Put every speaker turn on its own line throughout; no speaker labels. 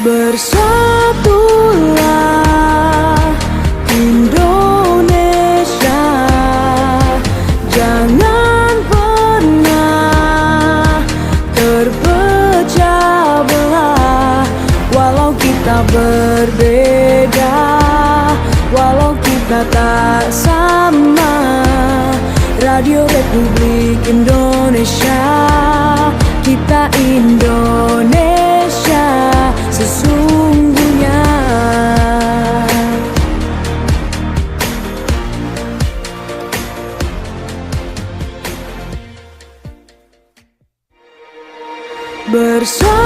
Bersatulah Indonesia, jangan pernah terpecah belah. Walau kita berbeda, walau kita tak sama, Radio Republik Indonesia, kita Indonesia sesungguhnya. Bersatulah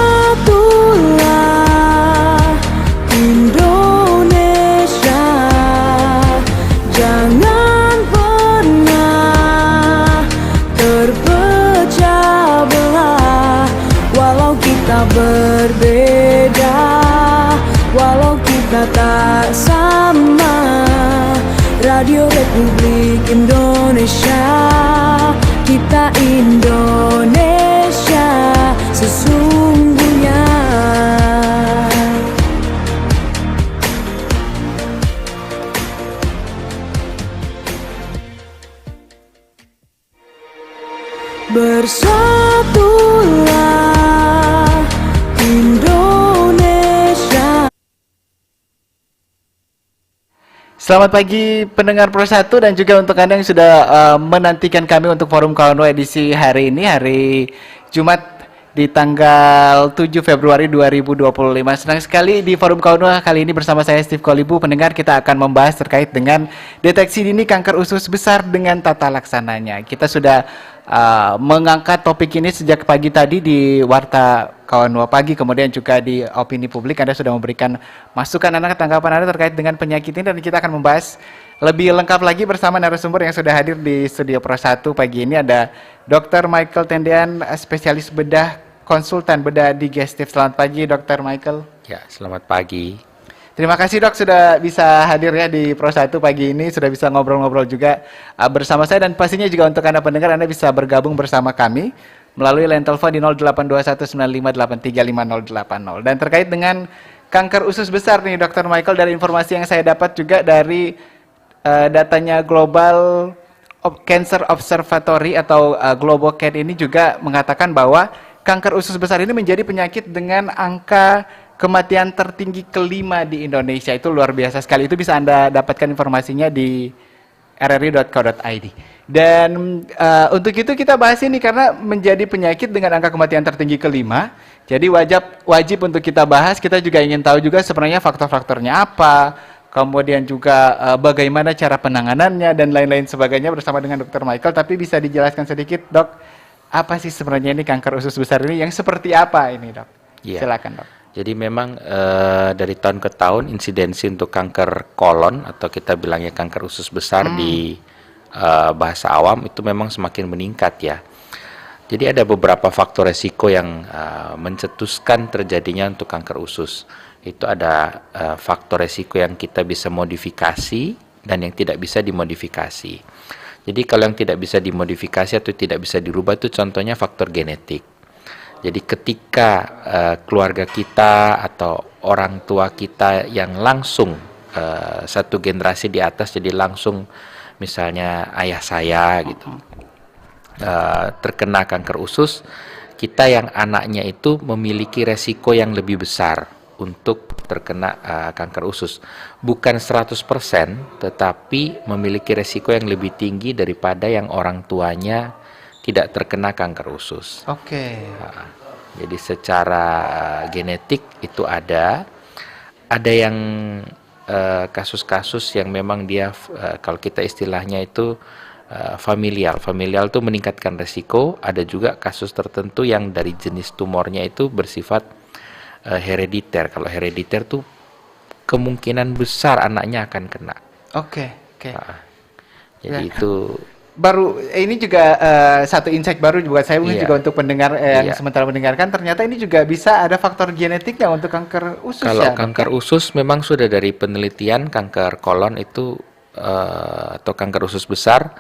Indonesia, jangan pernah terpecah belah. Walau kita berbeda, walau kita tak sama, Radio Republik Indonesia, kita Indonesia sesungguhnya. Bersatulah Indonesia.
Selamat pagi pendengar Pro 1 dan juga untuk Anda yang sudah menantikan kami untuk Forum Kawan edisi hari ini, hari Jumat di tanggal 7 Februari 2025. Senang sekali di Forum Kawan kali ini bersama saya Steve Kolibu. Pendengar, kita akan membahas terkait dengan deteksi dini kanker usus besar dengan tata laksananya. Kita sudah mengangkat topik ini sejak pagi tadi di Warta Kawan Pagi, kemudian juga di opini publik. Anda sudah memberikan masukan Anda, tanggapan Anda terkait dengan penyakit ini, dan kita akan membahas lebih lengkap lagi bersama narasumber yang sudah hadir di studio Pro 1 pagi ini. Ada Dr. Michael Tendean, spesialis bedah, konsultan bedah digestif. Selamat pagi Dr. Michael.
Ya, selamat pagi.
Terima kasih Dok sudah bisa hadir ya di Pro 1 pagi ini, sudah bisa ngobrol-ngobrol juga bersama saya, dan pastinya juga untuk Anda pendengar, Anda bisa bergabung bersama kami melalui line telepon di 082195835080. Dan terkait dengan kanker usus besar nih Dr. Michael, dari informasi yang saya dapat juga dari datanya Global Cancer Observatory atau GloboCan ini juga mengatakan bahwa kanker usus besar ini menjadi penyakit dengan angka kematian tertinggi kelima di Indonesia. Itu luar biasa sekali. Itu bisa Anda dapatkan informasinya di rri.co.id. Dan untuk itu kita bahas ini karena menjadi penyakit dengan angka kematian tertinggi kelima. Jadi wajib untuk kita bahas. Kita juga ingin tahu juga sebenarnya faktor-faktornya apa, kemudian juga bagaimana cara penanganannya dan lain-lain sebagainya bersama dengan Dr. Michael. Tapi bisa dijelaskan sedikit Dok, apa sih sebenarnya ini kanker usus besar ini, yang seperti apa ini Dok?
Ya.
Silakan Dok.
Jadi memang dari tahun ke tahun insidensi untuk kanker kolon atau kita bilangnya kanker usus besar di bahasa awam itu memang semakin meningkat ya. Jadi ada beberapa faktor resiko yang mencetuskan terjadinya untuk kanker usus. Itu ada faktor resiko yang kita bisa modifikasi dan yang tidak bisa dimodifikasi. Jadi kalau yang tidak bisa dimodifikasi atau tidak bisa dirubah itu contohnya faktor genetik. Jadi ketika keluarga kita atau orang tua kita yang langsung satu generasi di atas, jadi langsung misalnya ayah saya gitu terkena kanker usus, kita yang anaknya itu memiliki resiko yang lebih besar untuk terkena kanker usus. Bukan 100%, tetapi memiliki resiko yang lebih tinggi daripada yang orang tuanya tidak terkena kanker usus.
Oke.
Jadi secara genetik itu ada yang kasus-kasus yang memang dia kalau kita istilahnya itu familial itu meningkatkan resiko. Ada juga kasus tertentu yang dari jenis tumornya itu bersifat herediter. Kalau herediter tuh kemungkinan besar anaknya akan kena.
Oke.
Jadi
Ya.
itu
Baru ini juga satu insight baru buat saya, mungkin juga untuk pendengar yang sementara mendengarkan, ternyata ini juga bisa ada faktor genetiknya untuk kanker usus.
Kalau
ya,
kanker usus memang sudah dari penelitian kanker kolon itu atau kanker usus besar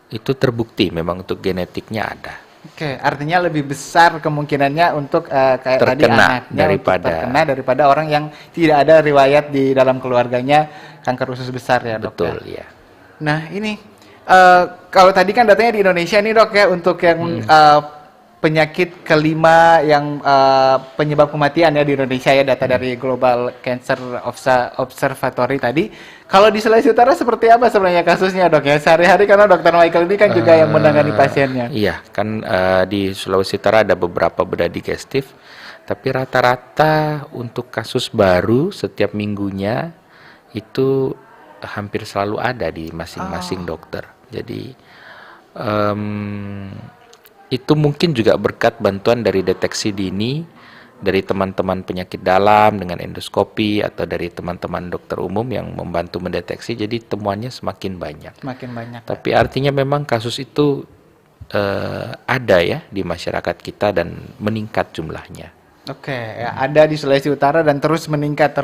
itu terbukti memang untuk genetiknya ada.
Oke, artinya lebih besar kemungkinannya untuk kayak tadi
Terkena
anaknya untuk terkena daripada orang yang tidak ada riwayat di dalam keluarganya kanker usus besar ya dok.
Betul ya.
Nah ini kalau tadi kan datanya di Indonesia nih dok ya untuk yang penyakit kelima yang penyebab kematian ya di Indonesia ya data dari Global Cancer Observatory tadi. Kalau di Sulawesi Utara seperti apa sebenarnya kasusnya dok ya sehari-hari karena dokter Michael ini kan juga yang menangani pasiennya.
Iya kan di Sulawesi Utara ada beberapa bedah digestif, tapi rata-rata untuk kasus baru setiap minggunya itu hampir selalu ada di masing-masing dokter. Jadi itu mungkin juga berkat bantuan dari deteksi dini dari teman-teman penyakit dalam dengan endoskopi atau dari teman-teman dokter umum yang membantu mendeteksi, jadi temuannya semakin banyak.
Semakin banyak.
Tapi artinya memang kasus itu ada ya di masyarakat kita dan meningkat jumlahnya.
Oke, ya, ada di Sulawesi Utara dan terus meningkat.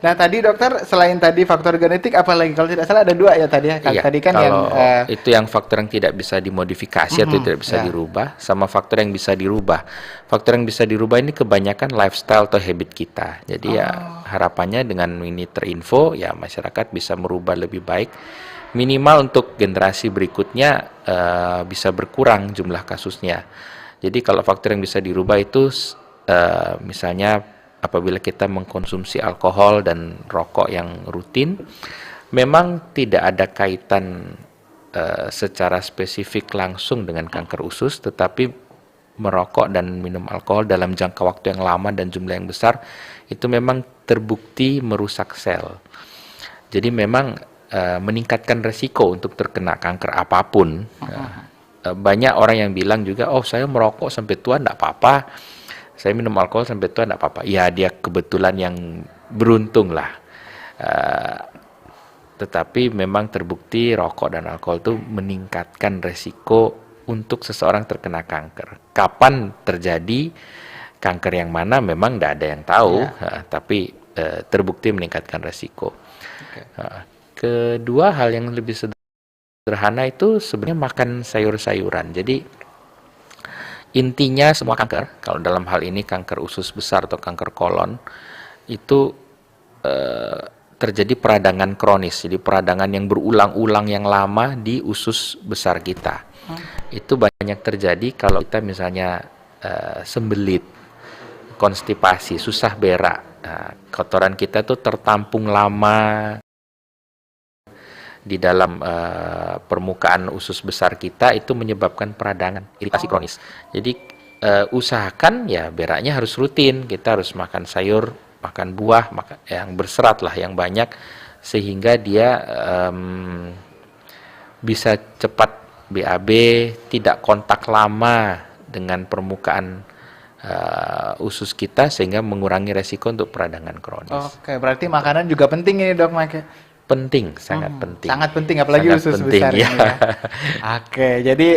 Nah tadi dokter selain tadi faktor genetik, apalagi kalau tidak salah ada 2 ya tadi ya.
Iya,
Tadi kan
kalau
yang
itu yang faktor yang tidak bisa dimodifikasi atau tidak bisa dirubah, sama faktor yang bisa dirubah. Faktor yang bisa dirubah ini kebanyakan lifestyle atau habit kita. Jadi ya harapannya dengan ini terinfo ya masyarakat bisa merubah lebih baik. Minimal untuk generasi berikutnya bisa berkurang jumlah kasusnya. Jadi kalau faktor yang bisa dirubah itu misalnya apabila kita mengkonsumsi alkohol dan rokok yang rutin, memang tidak ada kaitan secara spesifik langsung dengan kanker usus, tetapi merokok dan minum alkohol dalam jangka waktu yang lama dan jumlah yang besar itu memang terbukti merusak sel. Jadi memang meningkatkan resiko untuk terkena kanker apapun. Banyak orang yang bilang juga, oh saya merokok sampai tua enggak apa-apa, saya minum alkohol sampai tua enggak apa-apa. Ya dia kebetulan yang beruntung lah. Tetapi memang terbukti rokok dan alkohol itu meningkatkan resiko untuk seseorang terkena kanker. Kapan terjadi kanker yang mana memang enggak ada yang tahu, tapi terbukti meningkatkan resiko. Kedua hal yang lebih sederhana itu sebenarnya makan sayur-sayuran. Jadi intinya semua kanker, kalau dalam hal ini kanker usus besar atau kanker kolon, itu terjadi peradangan kronis. Jadi peradangan yang berulang-ulang yang lama di usus besar kita. Itu banyak terjadi kalau kita misalnya sembelit, konstipasi, susah berak. Kotoran kita tuh tertampung lama di dalam permukaan usus besar kita, itu menyebabkan peradangan, iritasi kronis. Jadi usahakan ya beraknya harus rutin, kita harus makan sayur, makan buah, makan yang berserat lah, yang banyak, sehingga dia bisa cepat BAB, tidak kontak lama dengan permukaan usus kita, sehingga mengurangi resiko untuk peradangan kronis.
Oke, berarti makanan juga penting ini dok, Mike.
Penting, sangat penting.
Sangat penting, apalagi
sangat
usus
penting,
besar
ya.
ini ya. Oke, jadi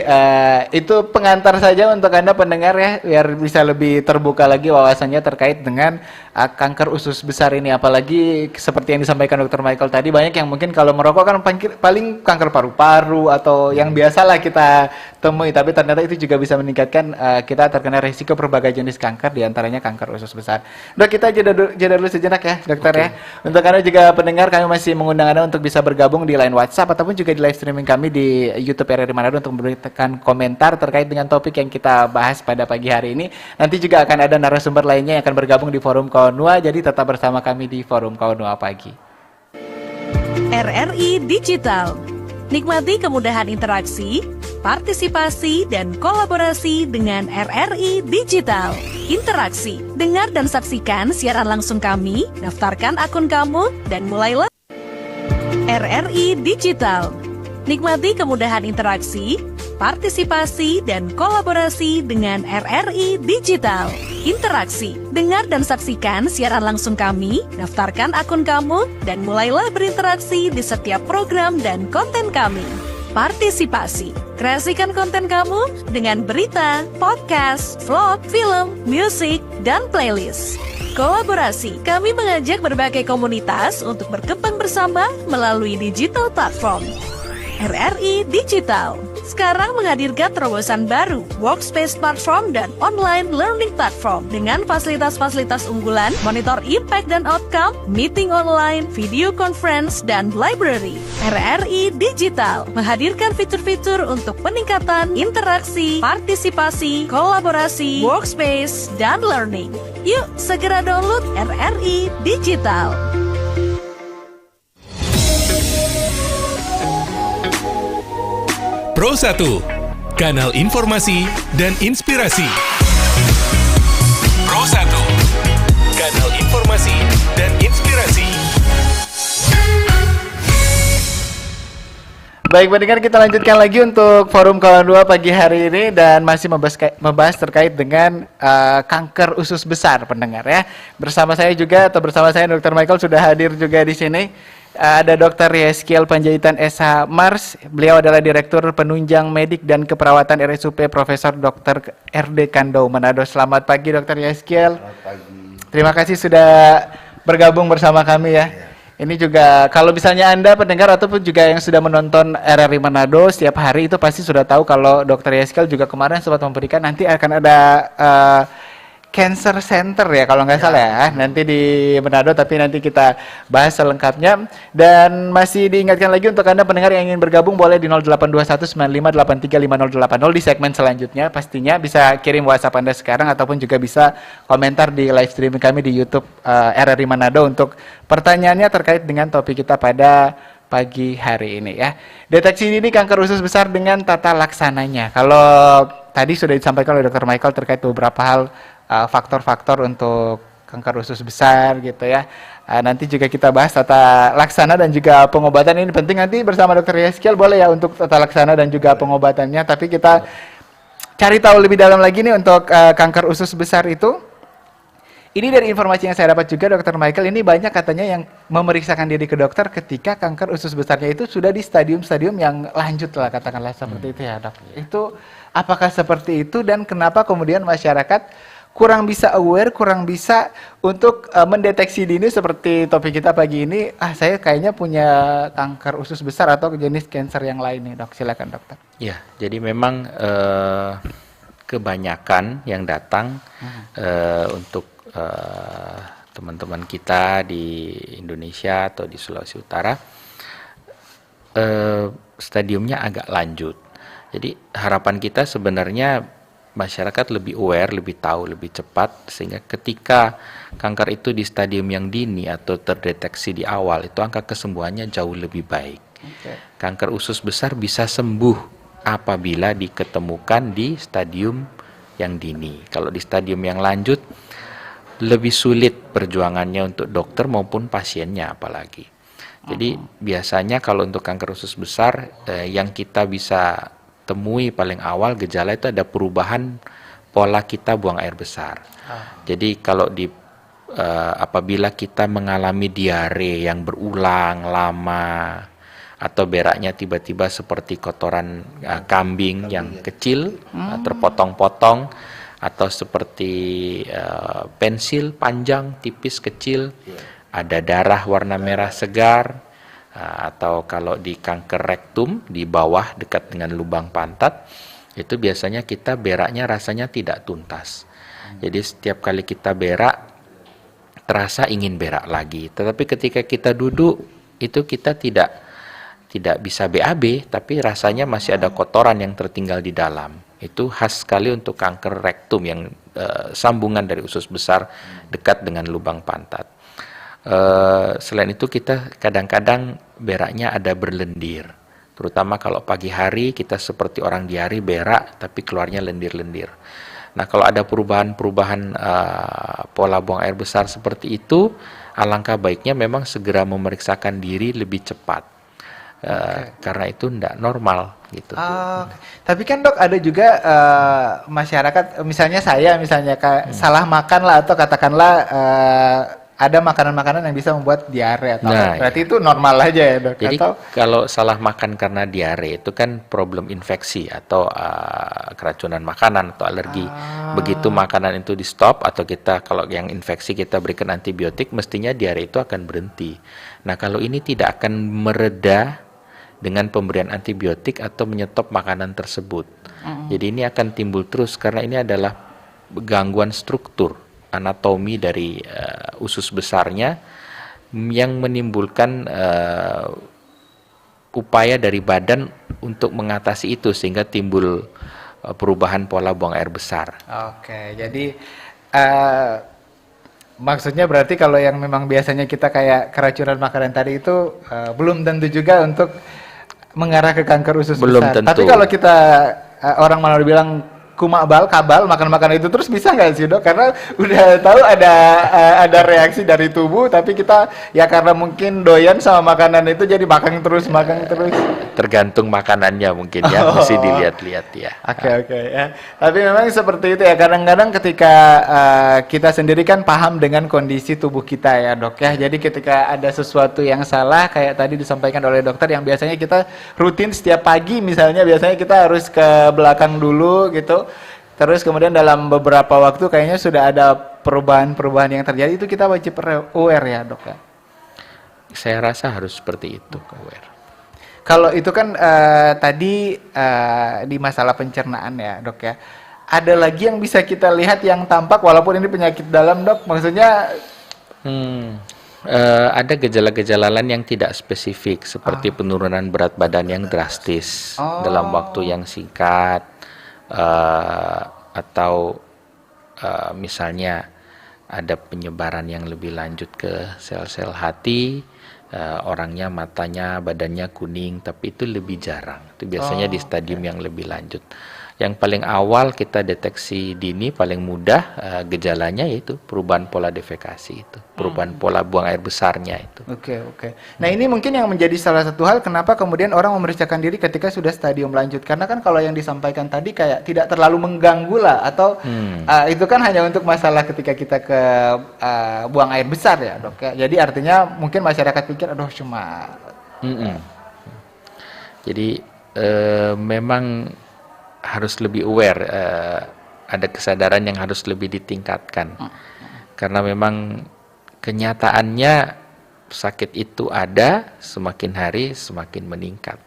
itu pengantar saja untuk Anda pendengar ya, biar bisa lebih terbuka lagi wawasannya terkait dengan kanker usus besar ini. Apalagi seperti yang disampaikan Dr. Michael tadi, banyak yang mungkin kalau merokok kan paling kanker paru-paru atau yang biasalah kita temui, tapi ternyata itu juga bisa meningkatkan kita terkena risiko berbagai jenis kanker, diantaranya kanker usus besar. Dok, kita jeda dulu sejenak ya, dokter ya. Untuk Anda juga pendengar, kami masih mengundang Anda untuk bisa bergabung di line WhatsApp ataupun juga di live streaming kami di YouTube RRI Manado untuk memberikan komentar terkait dengan topik yang kita bahas pada pagi hari ini. Nanti juga akan ada narasumber lainnya yang akan bergabung di Forum Kaunua, jadi tetap bersama kami di Forum Kaunua Pagi.
RRI Digital. Nikmati kemudahan interaksi, partisipasi, dan kolaborasi dengan RRI Digital. Interaksi, dengar dan saksikan siaran langsung kami, daftarkan akun kamu, dan mulailah. RRI Digital. Nikmati kemudahan interaksi, partisipasi, dan kolaborasi dengan RRI Digital. Interaksi, dengar dan saksikan siaran langsung kami, daftarkan akun kamu, dan mulailah berinteraksi di setiap program dan konten kami. Partisipasi, kreasikan konten kamu dengan berita, podcast, vlog, film, musik, dan playlist. Kolaborasi, kami mengajak berbagai komunitas untuk berkembang bersama melalui digital platform. RRI Digital. sekarang menghadirkan terobosan baru, Workspace Platform dan Online Learning Platform dengan fasilitas-fasilitas unggulan, monitor impact dan outcome, meeting online, video conference, dan library. RRI Digital menghadirkan fitur-fitur untuk peningkatan interaksi, partisipasi, kolaborasi, workspace, dan learning. Yuk, segera download RRI Digital.
Pro 1, kanal informasi dan inspirasi. Pro 1, kanal informasi dan inspirasi.
Baik, pendengar, kita lanjutkan lagi untuk forum kawan 2 pagi hari ini dan masih membahas terkait dengan kanker usus besar, pendengar ya. Bersama saya Dr. Michael sudah hadir juga di sini. Ada Dr. Yeskiel Panjaitan SH Mars. Beliau adalah Direktur Penunjang Medik dan Keperawatan RSUP Profesor Dr. RD Kandau Manado. Selamat pagi Dr. Yeskiel.
Selamat pagi.
Terima kasih sudah bergabung bersama kami ya. Ini juga kalau misalnya Anda pendengar ataupun juga yang sudah menonton RRI Manado setiap hari itu pasti sudah tahu kalau Dr. Yeskiel juga kemarin sempat memberikan nanti akan ada Cancer Center ya kalau nggak salah ya nanti di Manado, tapi nanti kita bahas selengkapnya. Dan masih diingatkan lagi untuk Anda pendengar yang ingin bergabung boleh di 082195835080 di segmen selanjutnya. Pastinya bisa kirim WhatsApp Anda sekarang ataupun juga bisa komentar di live streaming kami di YouTube RRI Manado untuk pertanyaannya terkait dengan topik kita pada pagi hari ini ya. Deteksi dini kanker usus besar dengan tata laksananya. Kalau tadi sudah disampaikan oleh Dr. Michael terkait beberapa hal faktor-faktor untuk kanker usus besar gitu ya. Nanti juga kita bahas tata laksana dan juga pengobatan. Ini penting nanti bersama Dr. Yeskiel boleh ya untuk tata laksana dan juga pengobatannya. Tapi kita cari tahu lebih dalam lagi nih untuk kanker usus besar itu. Ini dari informasi yang saya dapat juga Dr. Michael, ini banyak katanya yang memeriksakan diri ke dokter ketika kanker usus besarnya itu sudah di stadium-stadium yang lanjut lah katakanlah seperti itu ya dok. Itu apakah seperti itu dan kenapa kemudian masyarakat kurang bisa aware, kurang bisa untuk mendeteksi dini seperti topik kita pagi ini. Saya kayaknya punya kanker usus besar atau jenis kanker yang lain nih dok. Silakan dokter.
Ya, jadi memang kebanyakan yang datang untuk teman-teman kita di Indonesia atau di Sulawesi Utara stadiumnya agak lanjut. Jadi harapan kita sebenarnya masyarakat lebih aware, lebih tahu, lebih cepat sehingga ketika kanker itu di stadium yang dini atau terdeteksi di awal itu angka kesembuhannya jauh lebih baik. Kanker usus besar bisa sembuh apabila diketemukan di stadium yang dini. Kalau di stadium yang lanjut lebih sulit perjuangannya untuk dokter maupun pasiennya apalagi. Jadi biasanya kalau untuk kanker usus besar yang kita bisa temui paling awal gejala itu ada perubahan pola kita buang air besar. Jadi kalau apabila kita mengalami diare yang berulang lama atau beraknya tiba-tiba seperti kotoran kambing yang kecil terpotong-potong atau seperti pensil panjang tipis kecil, ada darah warna merah segar. Atau kalau di kanker rektum di bawah dekat dengan lubang pantat itu biasanya kita beraknya rasanya tidak tuntas. Jadi setiap kali kita berak terasa ingin berak lagi. Tetapi ketika kita duduk itu kita tidak bisa BAB tapi rasanya masih ada kotoran yang tertinggal di dalam. Itu khas sekali untuk kanker rektum yang sambungan dari usus besar dekat dengan lubang pantat. Selain itu kita kadang-kadang beraknya ada berlendir, terutama kalau pagi hari kita seperti orang diare berak tapi keluarnya lendir-lendir. Nah kalau ada perubahan pola buang air besar seperti itu, alangkah baiknya memang segera memeriksakan diri lebih cepat. Karena itu tidak normal gitu.
Tapi kan dok ada juga masyarakat, misalnya saya salah makan lah atau katakanlah ada makanan-makanan yang bisa membuat diare atau berarti itu normal aja ya dok?
Jadi kalau salah makan karena diare itu kan problem infeksi atau keracunan makanan atau alergi. Begitu makanan itu di stop atau kita kalau yang infeksi kita berikan antibiotik mestinya diare itu akan berhenti. Nah kalau ini tidak akan mereda dengan pemberian antibiotik atau menyetop makanan tersebut. Jadi ini akan timbul terus karena ini adalah gangguan struktur anatomi dari usus besarnya yang menimbulkan upaya dari badan untuk mengatasi itu sehingga timbul perubahan pola buang air besar.
Oke, jadi maksudnya berarti kalau yang memang biasanya kita kayak keracunan makanan tadi itu belum tentu juga untuk mengarah ke kanker usus
Belum
besar.
tentu.
Tapi kalau kita orang malah bilang kumakbal, kabal, makan-makan itu terus bisa nggak sih dok? Karena udah tahu ada reaksi dari tubuh, tapi kita ya karena mungkin doyan sama makanan itu jadi makan terus.
Tergantung makanannya mungkin ya, mesti dilihat-lihat ya.
Oke ya. Tapi memang seperti itu ya. Kadang-kadang ketika kita sendiri kan paham dengan kondisi tubuh kita ya dok ya. Jadi ketika ada sesuatu yang salah kayak tadi disampaikan oleh dokter yang biasanya kita rutin setiap pagi misalnya biasanya kita harus ke belakang dulu gitu. Terus kemudian dalam beberapa waktu kayaknya sudah ada perubahan-perubahan yang terjadi itu kita wajib aware ya dok ya.
Saya rasa harus seperti itu, aware.
Kalau itu kan tadi di masalah pencernaan ya dok ya. Ada lagi yang bisa kita lihat yang tampak walaupun ini penyakit dalam dok, maksudnya?
Ada gejala-gejala lain yang tidak spesifik seperti penurunan berat badan yang drastis dalam waktu yang singkat, atau misalnya ada penyebaran yang lebih lanjut ke sel-sel hati. Orangnya matanya, badannya kuning, tapi itu lebih jarang. Itu biasanya di stadium yang lebih lanjut. Yang paling awal kita deteksi dini, paling mudah gejalanya yaitu perubahan pola defekasi itu, perubahan pola buang air besarnya itu.
Oke. Nah ini mungkin yang menjadi salah satu hal kenapa kemudian orang memeriksakan diri ketika sudah stadium lanjut. Karena kan kalau yang disampaikan tadi kayak tidak terlalu mengganggu lah, atau itu kan hanya untuk masalah ketika kita ke buang air besar ya dok ya. Jadi artinya mungkin masyarakat pikir aduh cuma.
Jadi memang harus lebih aware, ada kesadaran yang harus lebih ditingkatkan. Karena memang kenyataannya sakit itu ada, semakin hari semakin meningkat.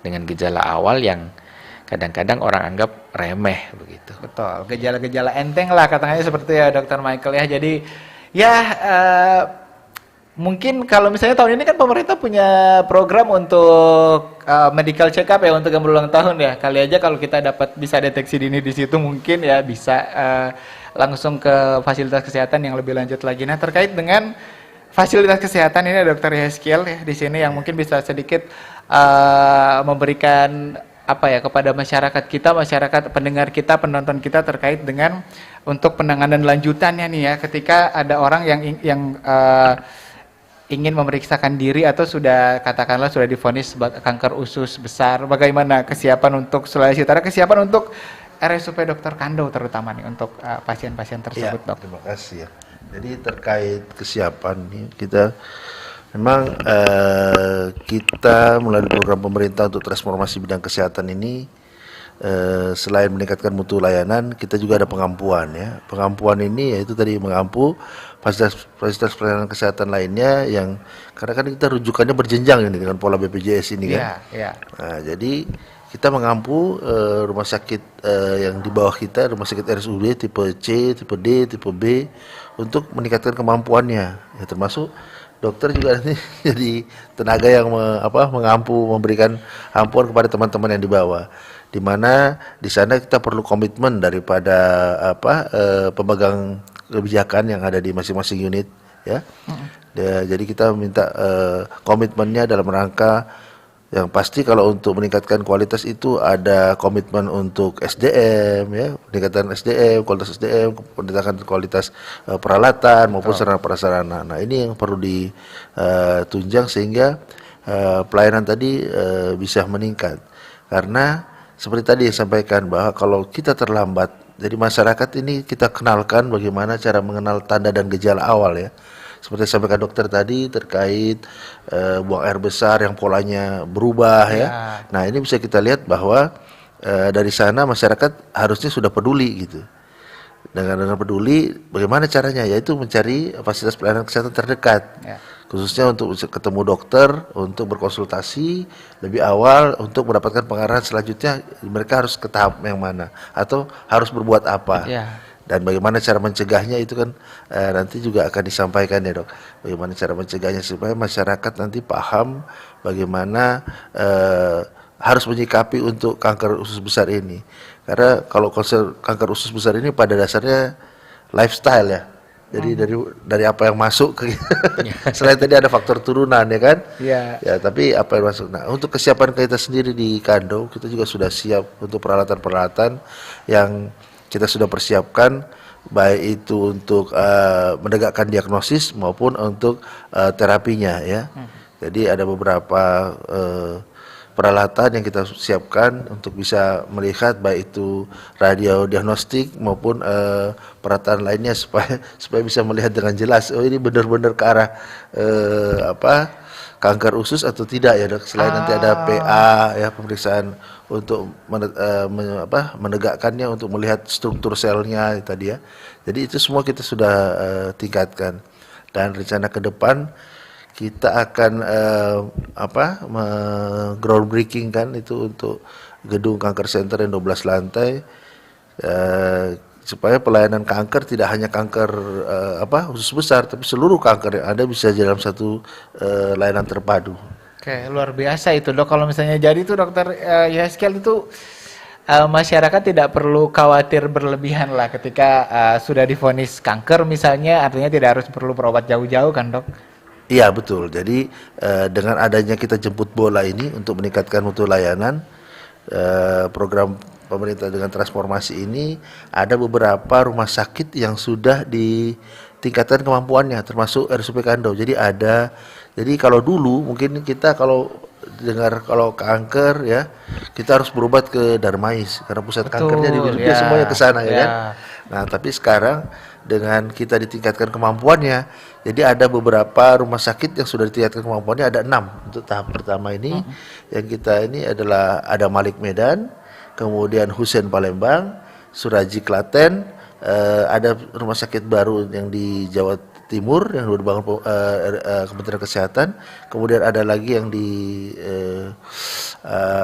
Dengan gejala awal yang kadang-kadang orang anggap remeh begitu.
Betul, gejala-gejala enteng lah katanya seperti ya Dr. Michael ya. Jadi ya mungkin kalau misalnya tahun ini kan pemerintah punya program untuk medical check up ya untuk yang berulang tahun ya. Kali aja kalau kita bisa deteksi dini di situ mungkin ya bisa langsung ke fasilitas kesehatan yang lebih lanjut lagi. Nah terkait dengan fasilitas kesehatan ini ada Dr. Yeskiel ya di sini yang mungkin bisa sedikit memberikan apa ya kepada masyarakat kita, masyarakat pendengar kita, penonton kita terkait dengan untuk penanganan lanjutannya nih ya ketika ada orang yang ingin memeriksakan diri atau sudah katakanlah sudah divonis kanker usus besar, bagaimana kesiapan untuk Sulawesi Utara, kesiapan untuk RSUP Dr. Kando terutama nih untuk pasien-pasien tersebut dok.
Terima kasih ya. Jadi terkait kesiapan nih kita memang kita melalui program pemerintah untuk transformasi bidang kesehatan ini selain meningkatkan mutu layanan, kita juga ada pengampuan ya. Pengampuan ini yaitu tadi mengampu fasilitas pelayanan kesehatan lainnya yang karena kan kita rujukannya berjenjang ini dengan pola BPJS ini kan. Nah, jadi kita mengampu rumah sakit yang di bawah kita, rumah sakit RSUD tipe C, tipe D, tipe B untuk meningkatkan kemampuannya. Ya, termasuk dokter juga nanti jadi tenaga yang mengampu, memberikan ampuan kepada teman-teman yang di bawah. Di mana di sana kita perlu komitmen daripada pemegang kebijakan yang ada di masing-masing unit ya. Jadi kita minta komitmennya dalam rangka yang pasti kalau untuk meningkatkan kualitas itu ada komitmen untuk SDM ya, peningkatan SDM, kualitas SDM, peningkatan kualitas peralatan maupun sarana prasarana. Nah, ini yang perlu ditunjang sehingga pelayanan tadi bisa meningkat. Karena seperti tadi yang sampaikan bahwa kalau kita terlambat, jadi masyarakat ini kita kenalkan bagaimana cara mengenal tanda dan gejala awal ya. Seperti yang sampaikan dokter tadi terkait buang air besar yang polanya berubah ya. Nah ini bisa kita lihat bahwa dari sana masyarakat harusnya sudah peduli gitu. Dengan peduli, bagaimana caranya? Yaitu mencari fasilitas pelayanan kesehatan terdekat. Khususnya untuk ketemu dokter, untuk berkonsultasi lebih awal, untuk mendapatkan pengarahan selanjutnya mereka harus ke tahap yang mana atau harus berbuat apa. Dan bagaimana cara mencegahnya itu kan nanti juga akan disampaikan ya dok. Bagaimana cara mencegahnya supaya masyarakat nanti paham bagaimana harus menyikapi untuk kanker usus besar ini. Karena kalau kanker usus besar ini pada dasarnya lifestyle ya. Jadi dari apa yang masuk ke selain tadi ada faktor turunan ya kan. Ya tapi apa yang masuk. Nah untuk kesiapan kita sendiri di Kando kita juga sudah siap untuk peralatan-peralatan yang kita sudah persiapkan, baik itu untuk menegakkan diagnosis maupun untuk terapinya ya. Jadi ada beberapa peralatan yang kita siapkan untuk bisa melihat baik itu radio diagnostik maupun peralatan lainnya supaya bisa melihat dengan jelas ini benar-benar ke arah kanker usus atau tidak ya dok. Selain nanti ada PA ya, pemeriksaan untuk menegakkannya, untuk melihat struktur selnya tadi ya. Jadi itu semua kita sudah tingkatkan, dan rencana ke depan kita akan groundbreaking kan itu untuk gedung kanker center yang 12 lantai supaya pelayanan kanker tidak hanya kanker usus besar, tapi seluruh kanker yang ada bisa dalam satu layanan terpadu.
Oke, luar biasa itu dok. Kalau misalnya jadi itu dokter Yeskel itu masyarakat tidak perlu khawatir berlebihan lah ketika sudah divonis kanker misalnya, artinya tidak harus perlu berobat jauh-jauh kan dok?
Iya betul. Jadi dengan adanya kita jemput bola ini untuk meningkatkan mutu layanan, program pemerintah dengan transformasi ini, ada beberapa rumah sakit yang sudah ditingkatkan kemampuannya, termasuk RSUP Kando. Jadi kalau dulu mungkin kita kalau kanker ya kita harus berobat ke Darmais karena pusat kankernya di Wisma semuanya ke sana ya kan. Nah tapi sekarang dengan kita ditingkatkan kemampuannya, jadi ada beberapa rumah sakit yang sudah ditingkatkan kemampuannya, ada 6 untuk tahap pertama ini. Yang kita ini adalah ada Malik Medan, kemudian Husein Palembang, Suraji Klaten, ada rumah sakit baru yang di Jawa Timur yang dibangun Kementerian Kesehatan, kemudian ada lagi yang di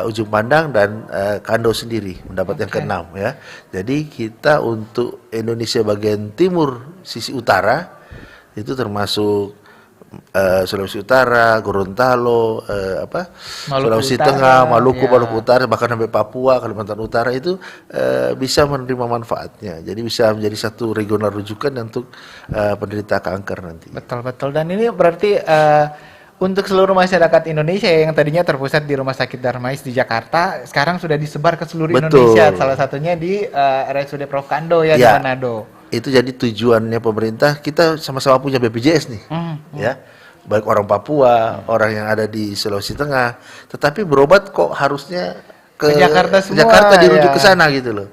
Ujung Pandang dan Kando sendiri mendapat yang ke-6 ya. Jadi kita untuk Indonesia bagian timur sisi utara itu termasuk Sulawesi Utara, Gorontalo, Sulawesi Tengah, Maluku Utara, bahkan sampai Papua, Kalimantan Utara itu bisa menerima manfaatnya. Jadi bisa menjadi satu regional rujukan untuk penderita kanker nanti.
Betul. Dan ini berarti untuk seluruh masyarakat Indonesia yang tadinya terpusat di Rumah Sakit Darmais di Jakarta, sekarang sudah disebar ke seluruh Indonesia. Salah satunya di RSUD Prof. Kando ya, di Manado. Itu
jadi tujuannya pemerintah, kita sama-sama punya BPJS nih, ya, baik orang Papua, orang yang ada di Sulawesi Tengah, tetapi berobat kok harusnya ke
Jakarta semua,
Jakarta dirujuk ke sana gitu loh.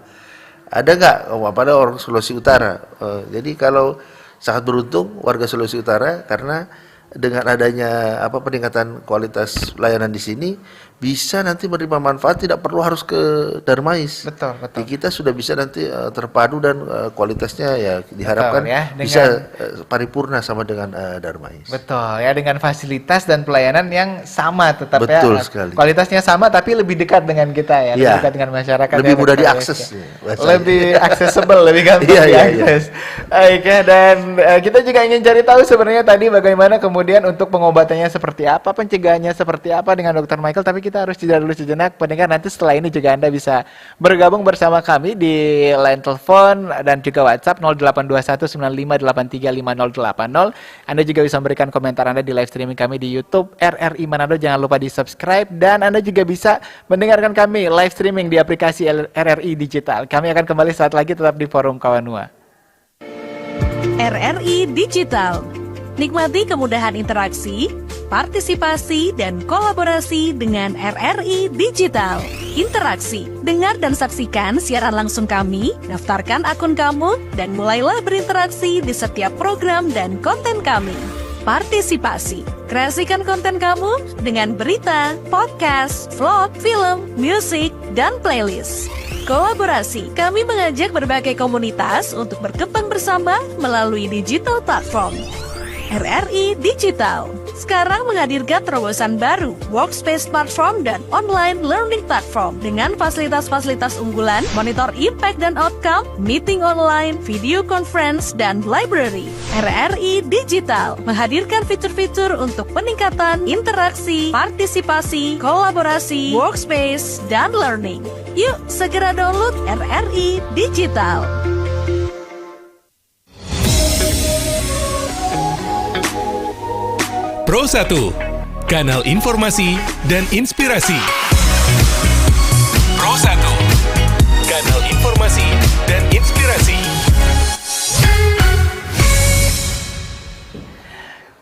Ada nggak? Pada orang Sulawesi Utara. Jadi kalau sangat beruntung warga Sulawesi Utara karena dengan adanya peningkatan kualitas layanan di sini bisa nanti menerima manfaat, tidak perlu harus ke Darmais.
Betul.
Di kita sudah bisa nanti terpadu dan kualitasnya ya diharapkan bisa paripurna sama dengan Darmais.
Betul ya, dengan fasilitas dan pelayanan yang sama tetap
betul
ya.
Sekali.
Kualitasnya sama tapi lebih dekat dengan kita ya, lebih dekat dengan masyarakat.
Lebih mudah diakses.
Lebih accessible, lebih gampang diakses. Baik ya, dan kita juga ingin cari tahu sebenarnya tadi bagaimana kemudian untuk pengobatannya seperti apa, pencegahannya seperti apa dengan Dr. Michael, tapi kita harus jeda dulu sejenak. Pendengar, nanti setelah ini juga Anda bisa bergabung bersama kami di line telepon dan juga WhatsApp 082195835080. Anda juga bisa memberikan komentar Anda di live streaming kami di YouTube RRI Manado. Jangan lupa di subscribe, dan Anda juga bisa mendengarkan kami live streaming di aplikasi RRI Digital. Kami akan kembali saat lagi, tetap di Forum Kawanua.
RRI Digital. Nikmati kemudahan interaksi, partisipasi, dan kolaborasi dengan RRI Digital. Interaksi, dengar dan saksikan siaran langsung kami, daftarkan akun kamu, dan mulailah berinteraksi di setiap program dan konten kami. Partisipasi, Kreasikan konten kamu dengan berita, podcast, vlog, film, musik, dan playlist. Kolaborasi, kami mengajak berbagai komunitas untuk berkembang bersama melalui digital platform. RRI Digital sekarang menghadirkan terobosan baru, workspace platform dan online learning platform dengan fasilitas-fasilitas unggulan, monitor impact dan outcome, meeting online, video conference, dan library. RRI Digital menghadirkan fitur-fitur untuk peningkatan interaksi, partisipasi, kolaborasi, workspace, dan learning. Yuk, segera download RRI Digital.
Pro 1, kanal informasi dan inspirasi. Pro 1, kanal informasi dan inspirasi.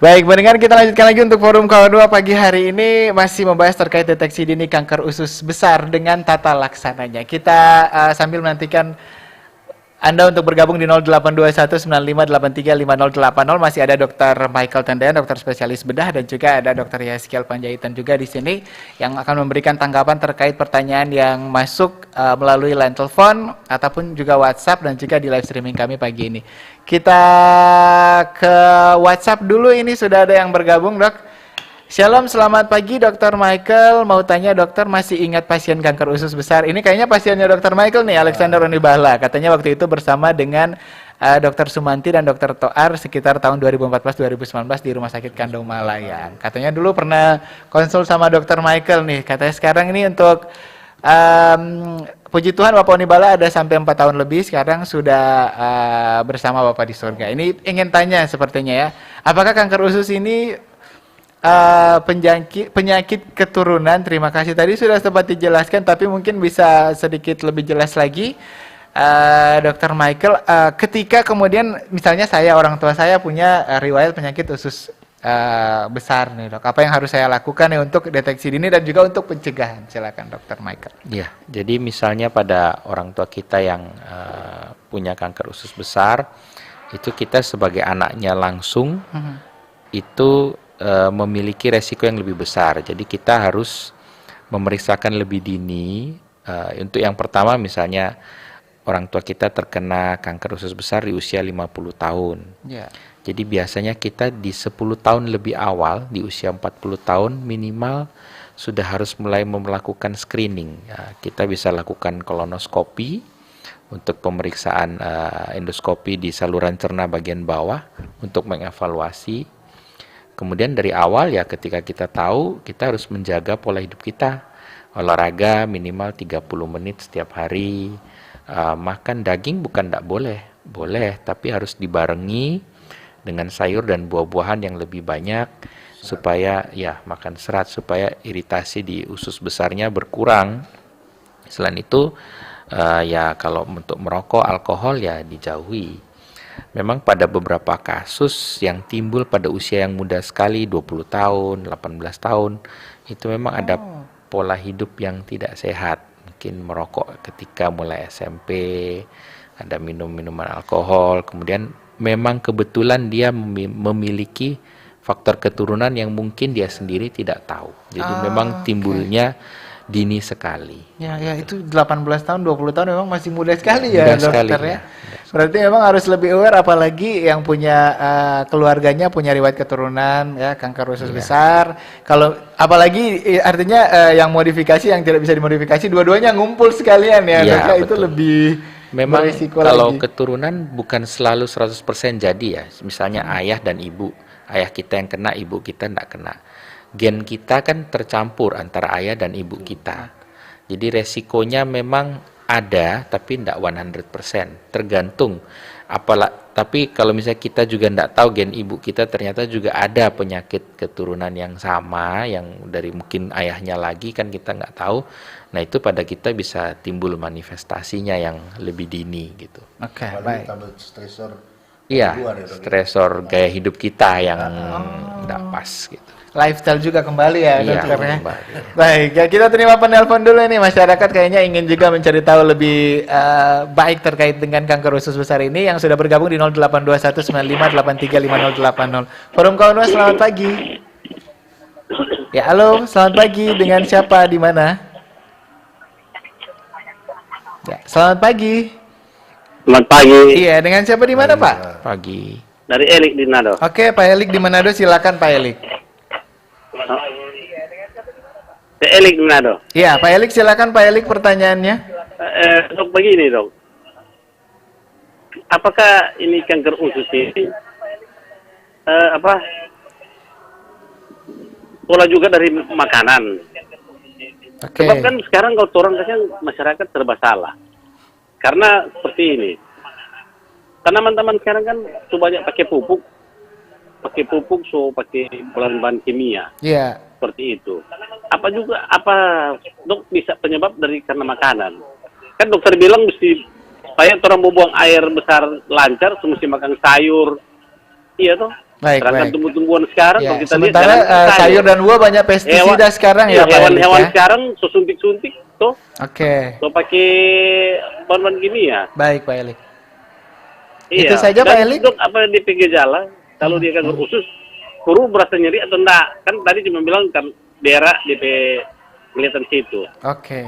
Baik, pendengar, kita lanjutkan lagi untuk forum Kawan 2 pagi hari ini masih membahas terkait deteksi dini kanker usus besar dengan tata laksananya. Kita sambil menantikan Anda untuk bergabung di 082195835080. Masih ada Dr. Michael Tendean, dokter spesialis bedah, dan juga ada Dr. Yaskiel Panjaitan juga di sini yang akan memberikan tanggapan terkait pertanyaan yang masuk melalui line telepon ataupun juga WhatsApp dan juga di live streaming kami pagi ini. Kita ke WhatsApp dulu, ini sudah ada yang bergabung, Dok. Shalom, selamat pagi Dr. Michael. Mau tanya dokter, masih ingat pasien kanker usus besar? Ini kayaknya pasiennya Dr. Michael nih, Alexander Onibala. Katanya waktu itu bersama dengan Dr. Sumanti dan Dr. Toar sekitar tahun 2014-2019 di Rumah Sakit Kandung Malayan. Katanya dulu pernah konsul sama Dr. Michael nih. Katanya sekarang ini untuk puji Tuhan Bapak Onibala ada sampai 4 tahun lebih, sekarang sudah bersama Bapak di surga. Ini ingin tanya sepertinya ya, apakah kanker usus ini penyakit keturunan? Terima kasih, tadi sudah sempat dijelaskan tapi mungkin bisa sedikit lebih jelas lagi, Dr. Michael. Ketika kemudian misalnya orang tua saya punya riwayat penyakit usus besar nih, Dok, apa yang harus saya lakukan nih untuk deteksi dini dan juga untuk pencegahan? Silakan Dr. Michael.
Ya, jadi misalnya pada orang tua kita yang punya kanker usus besar, itu kita sebagai anaknya langsung itu memiliki resiko yang lebih besar. Jadi kita harus memeriksakan lebih dini. Untuk yang pertama, misalnya orang tua kita terkena kanker usus besar di usia 50 tahun.
Yeah.
Jadi biasanya kita di 10 tahun lebih awal, di usia 40 tahun minimal sudah harus mulai melakukan screening. Kita bisa lakukan kolonoskopi untuk pemeriksaan endoskopi di saluran cerna bagian bawah untuk mengevaluasi. Kemudian dari awal ya, ketika kita tahu, kita harus menjaga pola hidup kita. Olahraga minimal 30 menit setiap hari. Makan daging bukan tidak boleh, boleh, tapi harus dibarengi dengan sayur dan buah-buahan yang lebih banyak, supaya ya makan serat, supaya iritasi di usus besarnya berkurang. Selain itu ya kalau untuk merokok, alkohol ya dijauhi. Memang pada beberapa kasus yang timbul pada usia yang muda sekali, 20 tahun, 18 tahun, itu memang ada pola hidup yang tidak sehat. Mungkin merokok ketika mulai SMP, ada minum minuman alkohol, kemudian memang kebetulan dia memiliki faktor keturunan yang mungkin dia sendiri tidak tahu. Jadi memang timbulnya dini sekali.
Ya, itu 18 tahun, 20 tahun memang masih muda sekali ya,
Muda
dokter
sekali,
ya. Berarti memang harus lebih aware, apalagi yang punya keluarganya punya riwayat keturunan ya kanker usus besar. Kalau apalagi artinya yang modifikasi, yang tidak bisa dimodifikasi, dua-duanya ngumpul sekalian ya, dok. Itu lebih
memang
berisiko
kalau
lagi.
keturunan bukan selalu 100% jadi ya. Misalnya ayah dan ibu, ayah kita yang kena, ibu kita tidak kena. Gen kita kan tercampur antara ayah dan ibu kita. Jadi resikonya memang ada, tapi tidak 100%. Tergantung. Tapi kalau misalnya kita juga tidak tahu gen ibu kita ternyata juga ada penyakit keturunan yang sama, yang dari mungkin ayahnya lagi, kan kita nggak tahu. Nah itu pada kita bisa timbul manifestasinya yang lebih dini gitu.
Oke, baik.
Iya, stresor gaya hidup kita yang tidak pas gitu.
Lifestyle juga kembali ya,
Iya,
dokter ya.
kembali.
Baik, ya kita terima penelpon dulu nih. Masyarakat kayaknya ingin juga mencari tahu lebih baik terkait dengan kanker usus besar ini, yang sudah bergabung di 082195835080. Forum Kawan 2, selamat pagi. Ya, halo, selamat pagi. Dengan siapa di mana? Ya, selamat pagi.
Selamat pagi.
Iya, dengan siapa di mana, Pak?
Pagi.
Dari Elik di Nado.
Oke, Pak Elik di Manado, silakan Pak Elik.
Dari Elik di Nado.
Iya, Pak Elik silakan Pak Elik pertanyaannya.
Dok, begini dok. Apakah ini kanker usus ini pola juga dari makanan?
Oke.
Sebab kan sekarang kalau orang kasihan masyarakat serba salah. Karena seperti ini. Tanaman-tanaman sekarang kan tuh banyak pakai pupuk, so pakai bahan-bahan kimia.
Iya.
Seperti itu. Apa dok bisa penyebab dari karena makanan? Kan dokter bilang mesti supaya orang buang air besar lancar, mesti makan sayur. Iya toh.
Baik,
Sedangkan
baik.
tumbuh-tumbuhan sekarang
Ya,
kalau kita
sementara
lihat
sayur dan buah banyak pestisida sekarang ya, Pak Elik
hewan-hewan
ya.
sekarang suntik-suntik toh.
Oke.
So pakai bahan-bahan kimia.
Baik, Pak Elik.
Iya.
Itu saja, Pak
Dan,
Elik?
Dok, apa di pinggir jalan kalau dia kanker usus, perlu berasa nyeri atau enggak? Kan tadi cuma bilang kan daerah DP kelihatan situ.
Oke.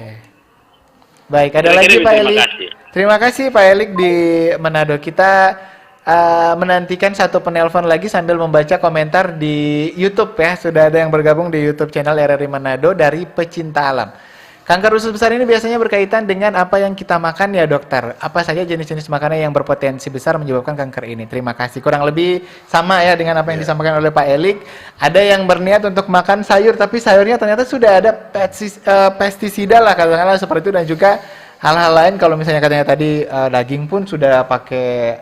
Baik, ada
Kira-kira
lagi Pak
terima
Elik.
kasih.
Terima kasih Pak Elik di Manado. Kita menantikan satu penelpon lagi sambil membaca komentar di YouTube ya. Sudah ada yang bergabung di YouTube channel RRI Manado dari pecinta alam. Kanker usus besar ini biasanya berkaitan dengan apa yang kita makan ya dokter. Apa saja jenis-jenis makanan yang berpotensi besar menyebabkan kanker ini? Terima kasih. Kurang lebih sama ya dengan apa yang disampaikan oleh Pak Elik. Ada yang berniat untuk makan sayur, tapi sayurnya ternyata sudah ada pestisida lah katakanlah seperti itu, dan juga hal-hal lain. Kalau misalnya katanya tadi daging pun sudah pakai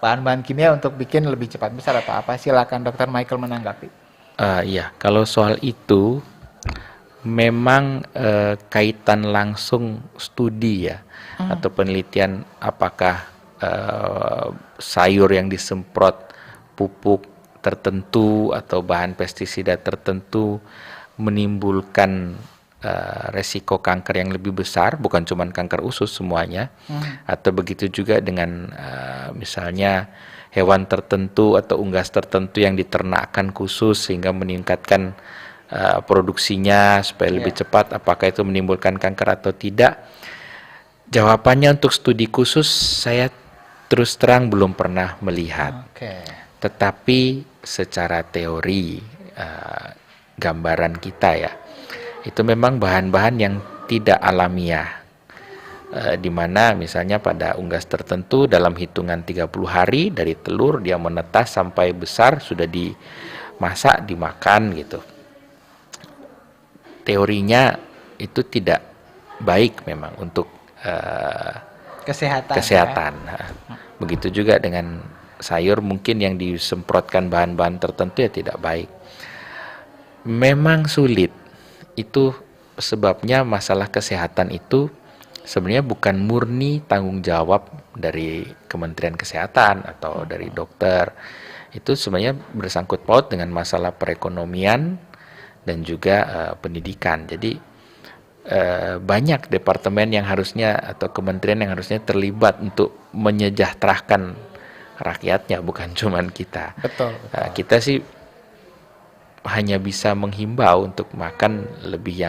bahan-bahan kimia untuk bikin lebih cepat besar atau apa. Silakan dokter Michael menanggapi.
Iya, kalau soal itu memang kaitan langsung studi ya atau penelitian apakah sayur yang disemprot pupuk tertentu atau bahan pestisida tertentu menimbulkan resiko kanker yang lebih besar, bukan cuma kanker usus semuanya, atau begitu juga dengan misalnya hewan tertentu atau unggas tertentu yang diternakkan khusus sehingga meningkatkan produksinya supaya lebih cepat, apakah itu menimbulkan kanker atau tidak? Jawabannya untuk studi khusus saya terus terang belum pernah melihat. Tetapi secara teori gambaran kita ya, itu memang bahan-bahan yang tidak alamiah. Di mana misalnya pada unggas tertentu dalam hitungan 30 hari dari telur dia menetas sampai besar sudah dimasak dimakan gitu. Teorinya itu tidak baik memang untuk kesehatan. Nah, begitu juga dengan sayur mungkin yang disemprotkan bahan-bahan tertentu ya tidak baik. Memang sulit. Itu sebabnya masalah kesehatan itu sebenarnya bukan murni tanggung jawab dari Kementerian Kesehatan atau dari dokter. Itu sebenarnya bersangkut paut dengan masalah perekonomian dan juga pendidikan. Jadi banyak departemen yang harusnya atau kementerian yang harusnya terlibat untuk menyejahterakan rakyatnya, bukan cuman kita.
Betul.
Kita sih hanya bisa menghimbau untuk makan lebih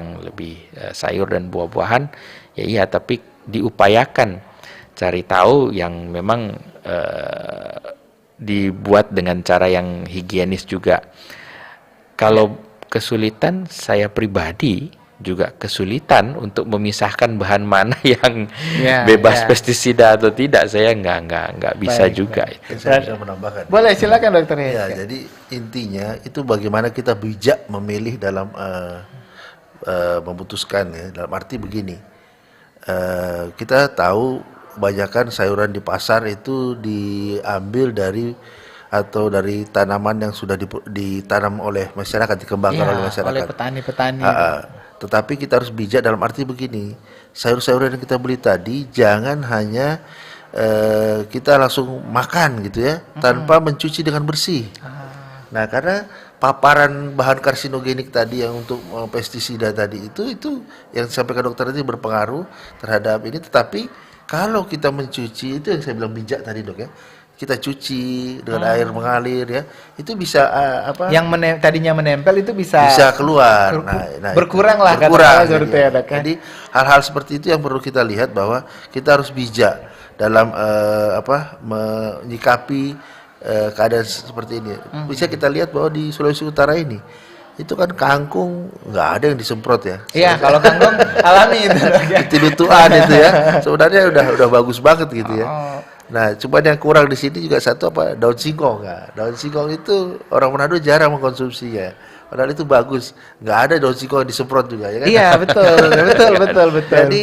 sayur dan buah-buahan. Ya iya, tapi diupayakan cari tahu yang memang dibuat dengan cara yang higienis juga. Kalau kesulitan, saya pribadi juga kesulitan untuk memisahkan bahan mana yang bebas pestisida atau tidak. Saya nggak bisa juga.
Saya bisa menambahkan.
Boleh, silakan dokter.
Ya, jadi intinya itu bagaimana kita bijak memilih dalam memutuskan ya. Dalam arti begini, kita tahu kebanyakan sayuran di pasar itu diambil dari tanaman yang sudah ditanam oleh masyarakat, dikembangkan oleh masyarakat. Oleh
petani-petani.
Tetapi kita harus bijak dalam arti begini, sayur-sayuran yang kita beli tadi jangan hanya kita langsung makan gitu ya, tanpa mencuci dengan bersih. Nah, karena paparan bahan karsinogenik tadi yang untuk pestisida tadi itu yang disampaikan dokter tadi berpengaruh terhadap ini. Tetapi kalau kita mencuci, itu yang saya bilang bijak tadi dok ya. kita cuci dengan air mengalir ya, itu bisa
Yang tadinya menempel itu bisa
keluar.
Berkurang lah
berkurang.
seperti ya, Dok, ya.
Jadi hal-hal seperti itu yang perlu kita lihat bahwa kita harus bijak dalam menyikapi keadaan seperti ini. Bisa kita lihat bahwa di Sulawesi Utara ini itu kan kangkung nggak ada yang disemprot ya.
Iya, kalau kangkung alami itu.
Tilutuan itu ya. Sebenarnya udah bagus banget gitu ya. Nah, cuma yang kurang di sini juga satu daun singkong. Nah, daun singkong itu orang Manado jarang mengkonsumsinya. Padahal itu bagus. Nggak ada daun singkong yang disemprot juga ya kan?
Iya, betul.
Jadi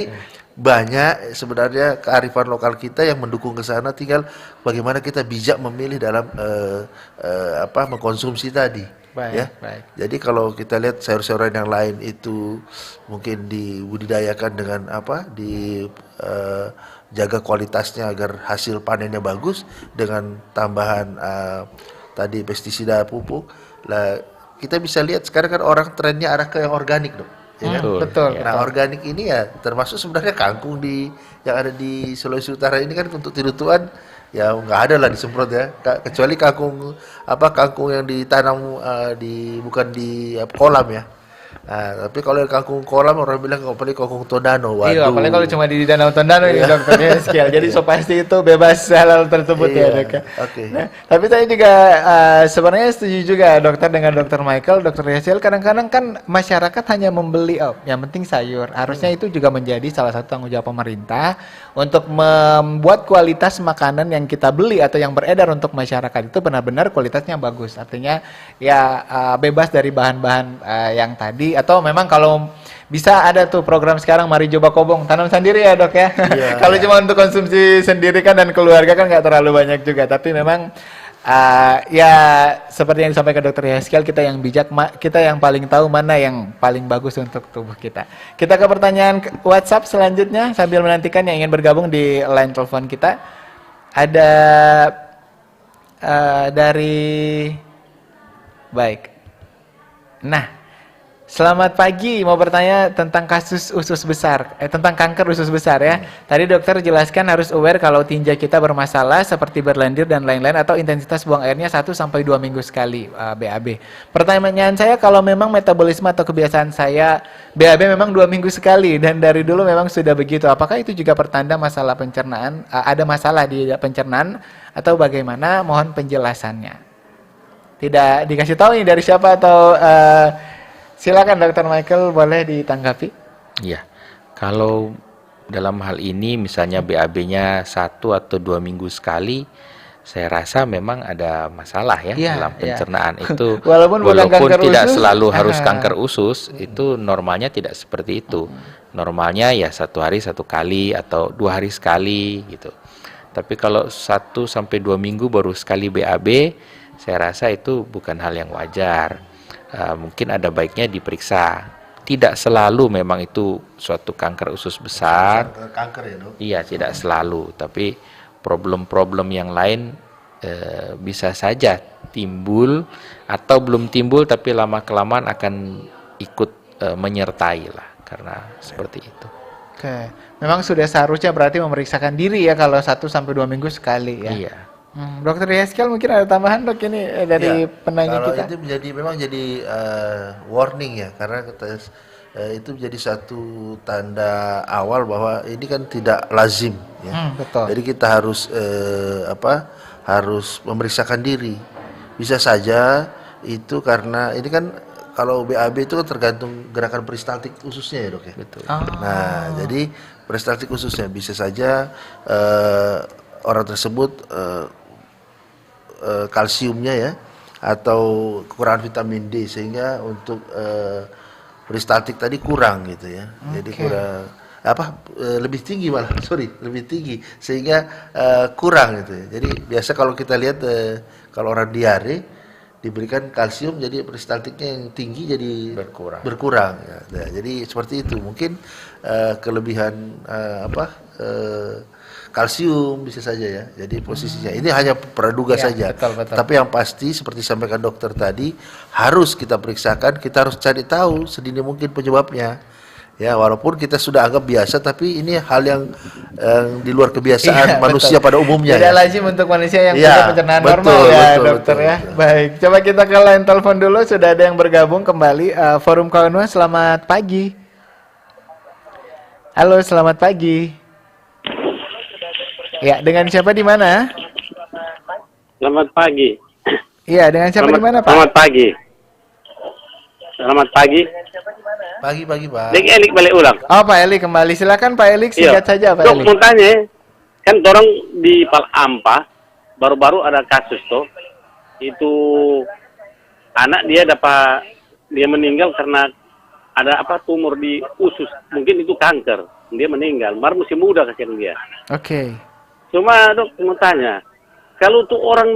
banyak sebenarnya kearifan lokal kita yang mendukung ke sana, tinggal bagaimana kita bijak memilih dalam mengkonsumsi tadi.
Baik.
Jadi kalau kita lihat sayur-sayuran yang lain itu mungkin dibudidayakan dengan jaga kualitasnya agar hasil panennya bagus dengan tambahan tadi pestisida pupuk. Lah kita bisa lihat sekarang kan orang trennya arah ke yang organik, dong. Ya kan?
Betul.
Nah, organik ini ya termasuk sebenarnya kangkung yang ada di Sulawesi Utara ini kan untuk tirutuan ya nggak ada lah disemprot ya, kecuali kangkung yang ditanam bukan di kolam ya. Nah, tapi kalau kangkung kolam orang bilang apalagi kangkung Tondano. Waduh.
Iya, apalagi kalau cuma di Danau Tondano ini dokternya sekian. Jadi so pasti itu bebas halal tersebut ya, Dok.
Oke.
Nah, tapi saya juga sebenarnya setuju juga dokter dengan dokter Michael, dokter Yasiel. Kadang-kadang kan masyarakat hanya membeli yang penting sayur. Harusnya itu juga menjadi salah satu tanggung jawab pemerintah untuk membuat kualitas makanan yang kita beli atau yang beredar untuk masyarakat itu benar-benar kualitasnya bagus. Artinya ya bebas dari bahan-bahan yang tadi. Atau memang kalau bisa ada tuh program sekarang Mari Coba Kobong, tanam sendiri ya, Dok ya. Kalau cuma untuk konsumsi sendiri kan dan keluarga kan nggak terlalu banyak juga, tapi memang ya seperti yang disampaikan Dr. Yaskel, kita yang bijak, kita yang paling tahu mana yang paling bagus untuk tubuh kita. Kita ke pertanyaan WhatsApp selanjutnya sambil menantikan yang ingin bergabung di line telepon kita. Ada dari Nah, selamat pagi, mau bertanya tentang kasus usus besar, tentang kanker usus besar ya. Tadi dokter jelaskan harus aware kalau tinja kita bermasalah seperti berlendir dan lain-lain atau intensitas buang airnya 1-2 minggu sekali BAB. Pertanyaan saya, kalau memang metabolisme atau kebiasaan saya BAB memang 2 minggu sekali dan dari dulu memang sudah begitu, apakah itu juga pertanda masalah pencernaan, ada masalah di pencernaan atau bagaimana? Mohon penjelasannya. Tidak dikasih tahu nih dari siapa atau silakan Dr. Michael, boleh ditanggapi?
Iya, kalau dalam hal ini misalnya BAB-nya 1 atau 2 minggu sekali, saya rasa memang ada masalah ya dalam pencernaan itu.
Walaupun
tidak selalu harus kanker usus, itu normalnya tidak seperti itu. Normalnya ya 1 hari 1 kali atau 2 hari sekali gitu. Tapi kalau 1-2 minggu baru sekali BAB, saya rasa itu bukan hal yang wajar. Mungkin ada baiknya diperiksa. Tidak selalu memang itu suatu kanker usus besar.
Kanker ya, Dok?
Iya, tidak selalu. Tapi problem-problem yang lain bisa saja timbul atau belum timbul tapi lama-kelamaan akan ikut menyertai lah, karena seperti itu.
Oke, memang sudah seharusnya berarti memeriksakan diri ya kalau 1-2 minggu sekali ya.
Iya.
Dokter Yaskel mungkin ada tambahan, Dok, ini dari penanya
kalau
kita.
Itu memang jadi warning ya, karena itu menjadi satu tanda awal bahwa ini kan tidak lazim ya.
Betul.
Jadi kita harus harus memeriksakan diri. Bisa saja itu karena ini kan kalau BAB itu kan tergantung gerakan peristaltik ususnya ya, Dok ya.
Betul.
Nah, jadi peristaltik ususnya bisa saja orang tersebut kalsiumnya ya atau kekurangan vitamin D sehingga untuk peristaltik tadi kurang gitu ya. Jadi kurang lebih tinggi malah lebih tinggi sehingga kurang gitu ya. Jadi biasa kalau kita lihat kalau orang diare diberikan kalsium jadi peristaltiknya yang tinggi jadi berkurang ya. Nah, jadi seperti itu mungkin kelebihan kalsium bisa saja ya. Jadi posisinya ini hanya praduga saja.
Betul.
Tapi yang pasti seperti sampaikan dokter tadi harus kita periksakan, kita harus cari tahu sedini mungkin penyebabnya. Ya, walaupun kita sudah anggap biasa, tapi ini hal yang di luar kebiasaan
Iya,
manusia
betul.
pada umumnya.
Tidak
Ya.
lazim untuk manusia yang
Iya,
punya pencernaan
betul,
normal ya,
betul,
dokter
betul,
ya.
betul.
Baik, coba kita ke line telepon dulu. Sudah ada yang bergabung kembali. Forum Kawan Nuan, selamat pagi. Halo, selamat pagi. Ya, dengan siapa di mana?
Selamat pagi.
Iya, dengan siapa di mana, Pak?
Selamat pagi. Selamat pagi.
Pagi-pagi, Pak.
Dek Elik balik ulang.
Oh, Pak Elik kembali. Silakan Pak Elik, singkat saja Pak
Dok,
Elik.
mau tanya, kan orang di Palampa baru-baru ada kasus tuh. Itu anak dia meninggal karena ada tumor di usus. Mungkin itu kanker. Dia meninggal. Masih muda kasihan dia.
Oke.
Cuma dok mau tanya, kalau tuh orang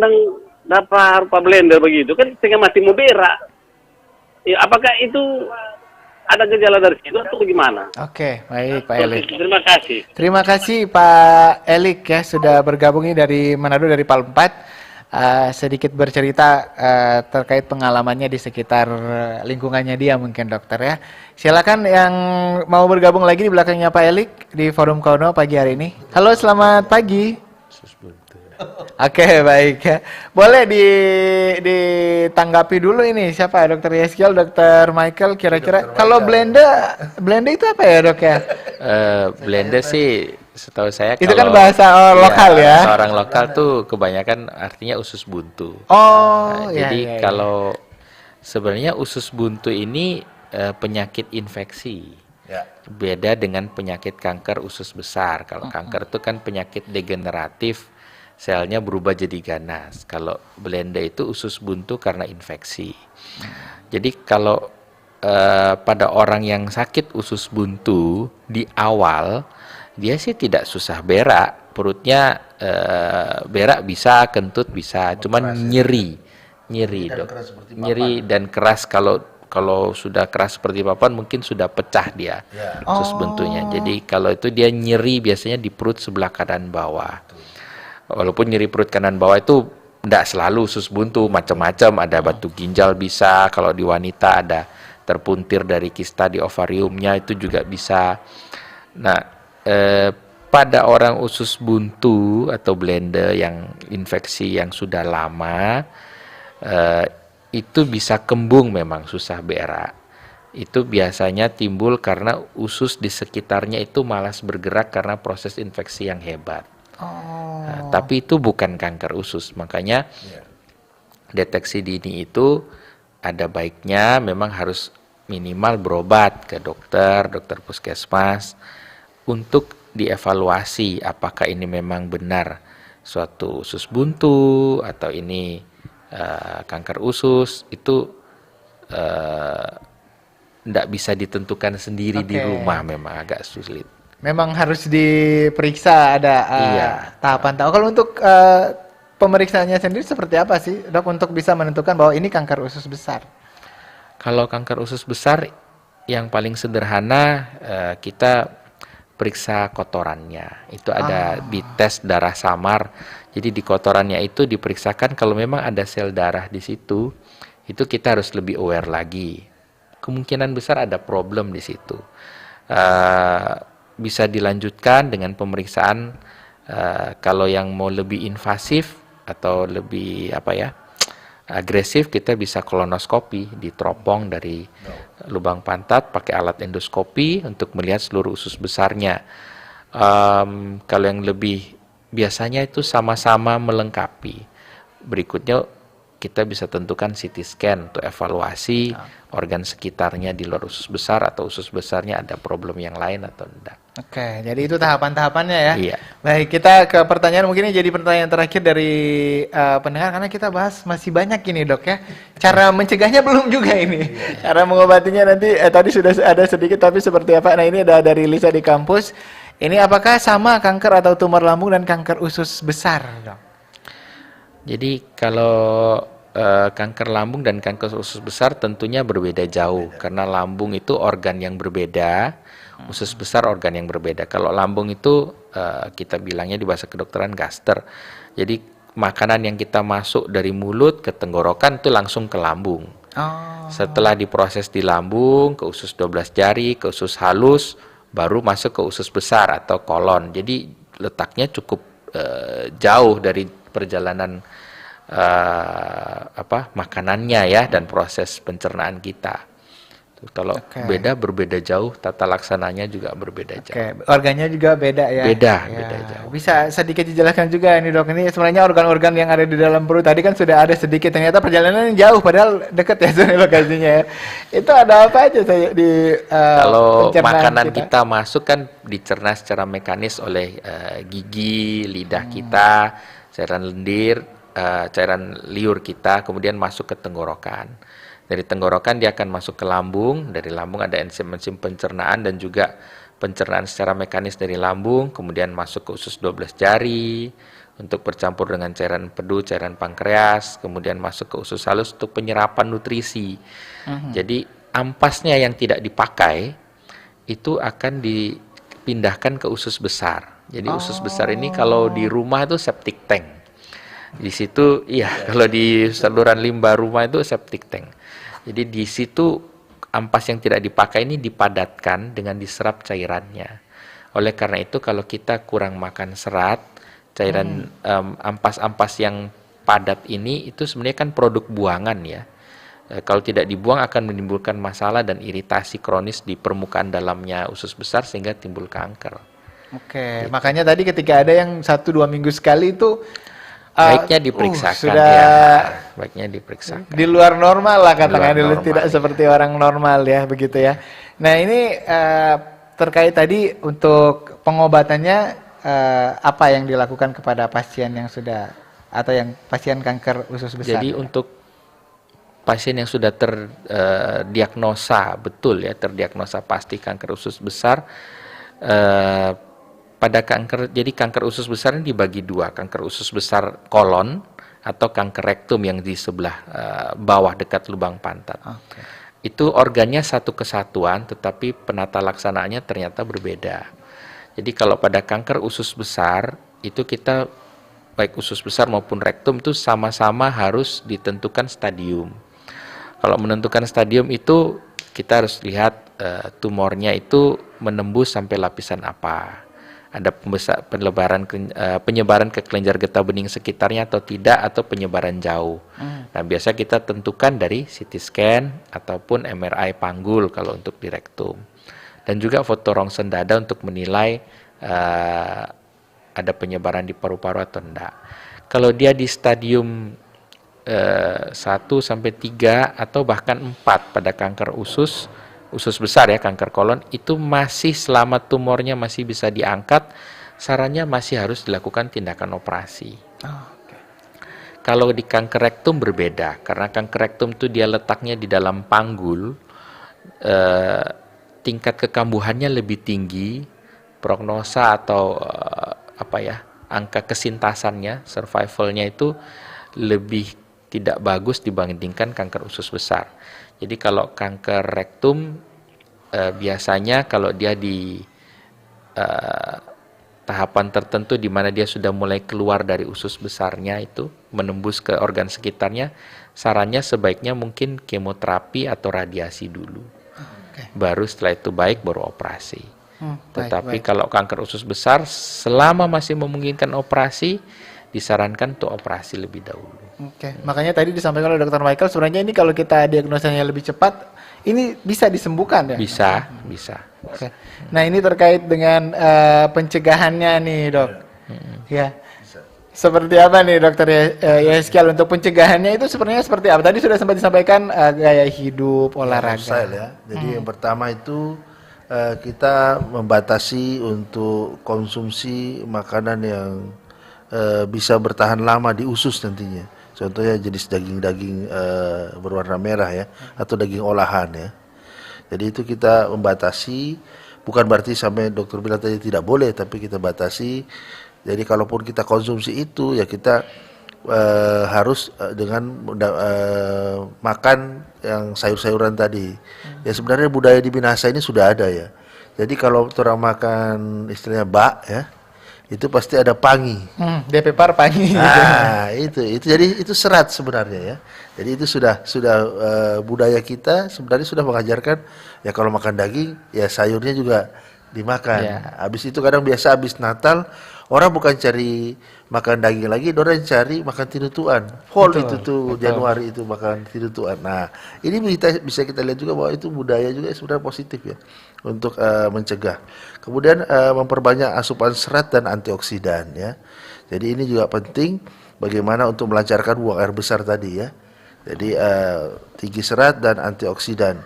dapat rupa blender begitu kan setengah mati mau berak. Ya, apakah itu ada gejala dari situ atau gimana?
Oke, baik Pak Elik.
Terima kasih.
Terima kasih Pak Elik ya sudah bergabung ini dari Manado, dari Palempat. Sedikit bercerita terkait pengalamannya di sekitar lingkungannya dia mungkin dokter ya. Silakan yang mau bergabung lagi di belakangnya Pak Elik di Forum Kono pagi hari ini. Halo, selamat pagi. Oke, baik ya. Boleh ditanggapi dulu ini siapa? Dokter Yeskiel, Dokter Michael kira-kira. Kalau Blenda itu apa ya, Dok ya?
Blender sih setahu saya
Itu kan
kalau-
bahasa lokal ya.
bahasa orang lokal tuh kebanyakan artinya usus buntu.
Oh, iya,
Jadi
iya, iya.
kalau sebenarnya usus buntu ini penyakit infeksi.
Ya.
Beda dengan penyakit kanker usus besar. Kalau kanker itu kan penyakit degeneratif, selnya berubah jadi ganas. Kalau Blenda itu usus buntu karena infeksi. Jadi kalau pada orang yang sakit usus buntu di awal, dia sih tidak susah berak, perutnya berak bisa, kentut bisa, cuman nyeri dok, nyeri dan keras. Kalau sudah keras seperti papan mungkin sudah pecah dia usus buntunya. Jadi kalau itu dia nyeri biasanya di perut sebelah kanan bawah. Walaupun nyeri perut kanan bawah itu tidak selalu usus buntu, macam-macam, ada batu ginjal bisa, kalau di wanita ada terpuntir dari kista di ovariumnya itu juga bisa. Nah, pada orang usus buntu atau Blenda yang infeksi yang sudah lama, itu bisa kembung memang susah berak. Itu biasanya timbul karena usus di sekitarnya itu malas bergerak karena proses infeksi yang hebat. Nah, tapi itu bukan kanker usus, makanya deteksi dini itu ada baiknya memang harus minimal berobat ke dokter puskesmas untuk dievaluasi apakah ini memang benar suatu usus buntu atau ini kanker usus. Itu tidak bisa ditentukan sendiri di rumah, memang agak sulit.
Memang harus diperiksa, ada tahapan-tahapan. Kalau untuk pemeriksaannya sendiri seperti apa sih, dok, untuk bisa menentukan bahwa ini kanker usus besar?
Kalau kanker usus besar yang paling sederhana kita periksa kotorannya. Itu ada di tes darah samar. Jadi di kotorannya itu diperiksakan kalau memang ada sel darah di situ, itu kita harus lebih aware lagi. Kemungkinan besar ada problem di situ. Bisa dilanjutkan dengan pemeriksaan kalau yang mau lebih invasif atau lebih agresif, kita bisa kolonoskopi, diteropong dari lubang pantat pakai alat endoskopi untuk melihat seluruh usus besarnya. Kalau yang lebih biasanya itu sama-sama melengkapi. Berikutnya kita bisa tentukan CT scan untuk evaluasi organ sekitarnya di luar usus besar atau usus besarnya ada problem yang lain atau tidak.
Oke, jadi itu tahapan-tahapannya ya.
Iya.
Baik, kita ke pertanyaan, mungkin ini jadi pertanyaan terakhir dari pendengar karena kita bahas masih banyak ini, dok ya. Cara mencegahnya belum juga ini. Cara mengobatinya nanti tadi sudah ada sedikit, tapi seperti apa? Nah, ini ada dari Lisa di kampus. Ini apakah sama kanker atau tumor lambung dan kanker usus besar, dok?
Jadi kalau kanker lambung dan kanker usus besar tentunya berbeda jauh, karena lambung itu organ yang berbeda, usus besar organ yang berbeda. Kalau lambung itu kita bilangnya di bahasa kedokteran gaster. Jadi makanan yang kita masuk dari mulut ke tenggorokan itu langsung ke lambung.
Oh.
Setelah diproses di lambung, ke usus 12 jari, ke usus halus, baru masuk ke usus besar atau kolon. Jadi letaknya cukup jauh dari perjalanan makanannya ya dan proses pencernaan kita. Tuh, kalau berbeda jauh, tata laksananya juga berbeda jauh.
Organnya juga beda ya.
Beda
Ya.
jauh.
Bisa sedikit dijelaskan juga ini dok, ini sebenarnya organ-organ yang ada di dalam perut tadi kan sudah ada sedikit, ternyata perjalanan jauh padahal dekat ya sebenarnya lokasinya ya. Itu ada apa aja saya di
kalau
pencernaan
makanan kita masuk kan dicerna secara mekanis oleh gigi, lidah kita, cairan lendir, cairan liur kita, kemudian masuk ke tenggorokan. Dari tenggorokan dia akan masuk ke lambung, dari lambung ada enzim-enzim pencernaan dan juga pencernaan secara mekanis dari lambung, kemudian masuk ke usus 12 jari untuk bercampur dengan cairan empedu, cairan pankreas, kemudian masuk ke usus halus untuk penyerapan nutrisi. Jadi ampasnya yang tidak dipakai itu akan dipindahkan ke usus besar. Jadi usus besar ini kalau di rumah itu septic tank. Di situ kalau di saluran limbah rumah itu septic tank. Jadi di situ ampas yang tidak dipakai ini dipadatkan dengan diserap cairannya. Oleh karena itu kalau kita kurang makan serat, cairan ampas-ampas yang padat ini itu sebenarnya kan produk buangan ya. Kalau tidak dibuang akan menimbulkan masalah dan iritasi kronis di permukaan dalamnya usus besar sehingga timbul kanker.
Oke, makanya tadi ketika ada yang 1-2 minggu sekali itu
Baiknya diperiksakan
sudah
ya. Baiknya diperiksakan.
di luar normal lah katakan
Luar
dulu, tidak
normal,
seperti orang normal ya begitu ya. Nah ini terkait tadi untuk pengobatannya apa yang dilakukan kepada pasien yang sudah atau yang pasien kanker usus besar?
Jadi untuk pasien yang sudah terdiagnosa betul ya, terdiagnosa pasti kanker usus besar, pada jadi kanker usus besar ini dibagi dua, kanker usus besar kolon atau kanker rektum yang di sebelah bawah dekat lubang pantat. Itu organnya satu kesatuan, tetapi penata laksanaannya ternyata berbeda. Jadi kalau pada kanker usus besar itu kita baik usus besar maupun rektum itu sama-sama harus ditentukan stadium. Kalau menentukan stadium itu kita harus lihat tumornya itu menembus sampai lapisan apa. Ada penyebaran ke kelenjar getah bening sekitarnya atau tidak, atau penyebaran jauh. Nah, biasa kita tentukan dari CT scan ataupun MRI panggul kalau untuk di rektum. Dan juga foto rongsen dada untuk menilai ada penyebaran di paru-paru atau enggak. Kalau dia di stadium 1 sampai 3 atau bahkan 4 pada kanker usus besar ya, kanker kolon, itu masih selama tumornya masih bisa diangkat, sarannya masih harus dilakukan tindakan operasi. Kalau di kanker rektum berbeda, karena kanker rektum itu dia letaknya di dalam panggul, tingkat kekambuhannya lebih tinggi, prognosa atau angka kesintasannya, survivalnya itu lebih tidak bagus dibandingkan kanker usus besar. Jadi kalau kanker rektum biasanya kalau dia di tahapan tertentu di mana dia sudah mulai keluar dari usus besarnya itu menembus ke organ sekitarnya, sarannya sebaiknya mungkin kemoterapi atau radiasi dulu. Baru setelah itu baik baru operasi. Tetapi kalau kanker usus besar selama masih memungkinkan operasi, disarankan untuk operasi lebih dahulu.
Makanya tadi disampaikan oleh Dr. Michael, sebenarnya ini kalau kita diagnosanya lebih cepat, ini bisa disembuhkan ya?
Bisa.
Nah ini terkait dengan pencegahannya nih dok. Ya. Seperti apa nih dokter Yeskiel untuk pencegahannya itu sebenarnya seperti apa? Tadi sudah sempat disampaikan gaya hidup, olahraga.
Lifestyle ya. Jadi yang pertama itu kita membatasi untuk konsumsi makanan yang bisa bertahan lama di usus nantinya. Contohnya jenis daging-daging berwarna merah ya, atau daging olahan ya. Jadi itu kita membatasi, bukan berarti sampai dokter bilang tadi tidak boleh, tapi kita batasi. Jadi kalaupun kita konsumsi itu ya kita harus dengan makan yang sayur-sayuran tadi. Ya sebenarnya budaya di Minahasa ini sudah ada ya. Jadi kalau orang makan istilahnya bak ya, itu pasti ada pangi.
DP par pagi.
Nah, itu jadi itu serat sebenarnya ya. Jadi itu sudah budaya kita sebenarnya sudah mengajarkan ya kalau makan daging ya sayurnya juga dimakan.
Ya.
Habis itu kadang biasa habis Natal orang bukan cari makan daging lagi, orang cari makan tinutuan. Fall
Betul,
itu tuh
betul.
Januari itu makan tinutuan. Nah, ini bisa kita lihat juga bahwa itu budaya juga sebenarnya positif ya untuk mencegah. Kemudian memperbanyak asupan serat dan antioksidan ya. Jadi ini juga penting bagaimana untuk melancarkan buang air besar tadi ya. Jadi tinggi serat dan antioksidan.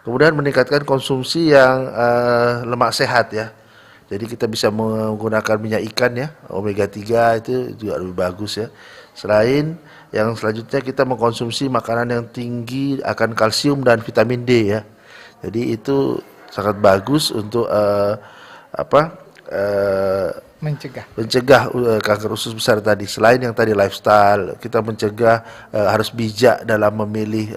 Kemudian meningkatkan konsumsi yang lemak sehat ya. Jadi kita bisa menggunakan minyak ikan ya, omega 3 itu juga lebih bagus ya. Selain yang selanjutnya kita mengkonsumsi makanan yang tinggi akan kalsium dan vitamin D ya. Jadi itu sangat bagus untuk mencegah kanker usus besar tadi. Selain yang tadi lifestyle, kita mencegah harus bijak dalam memilih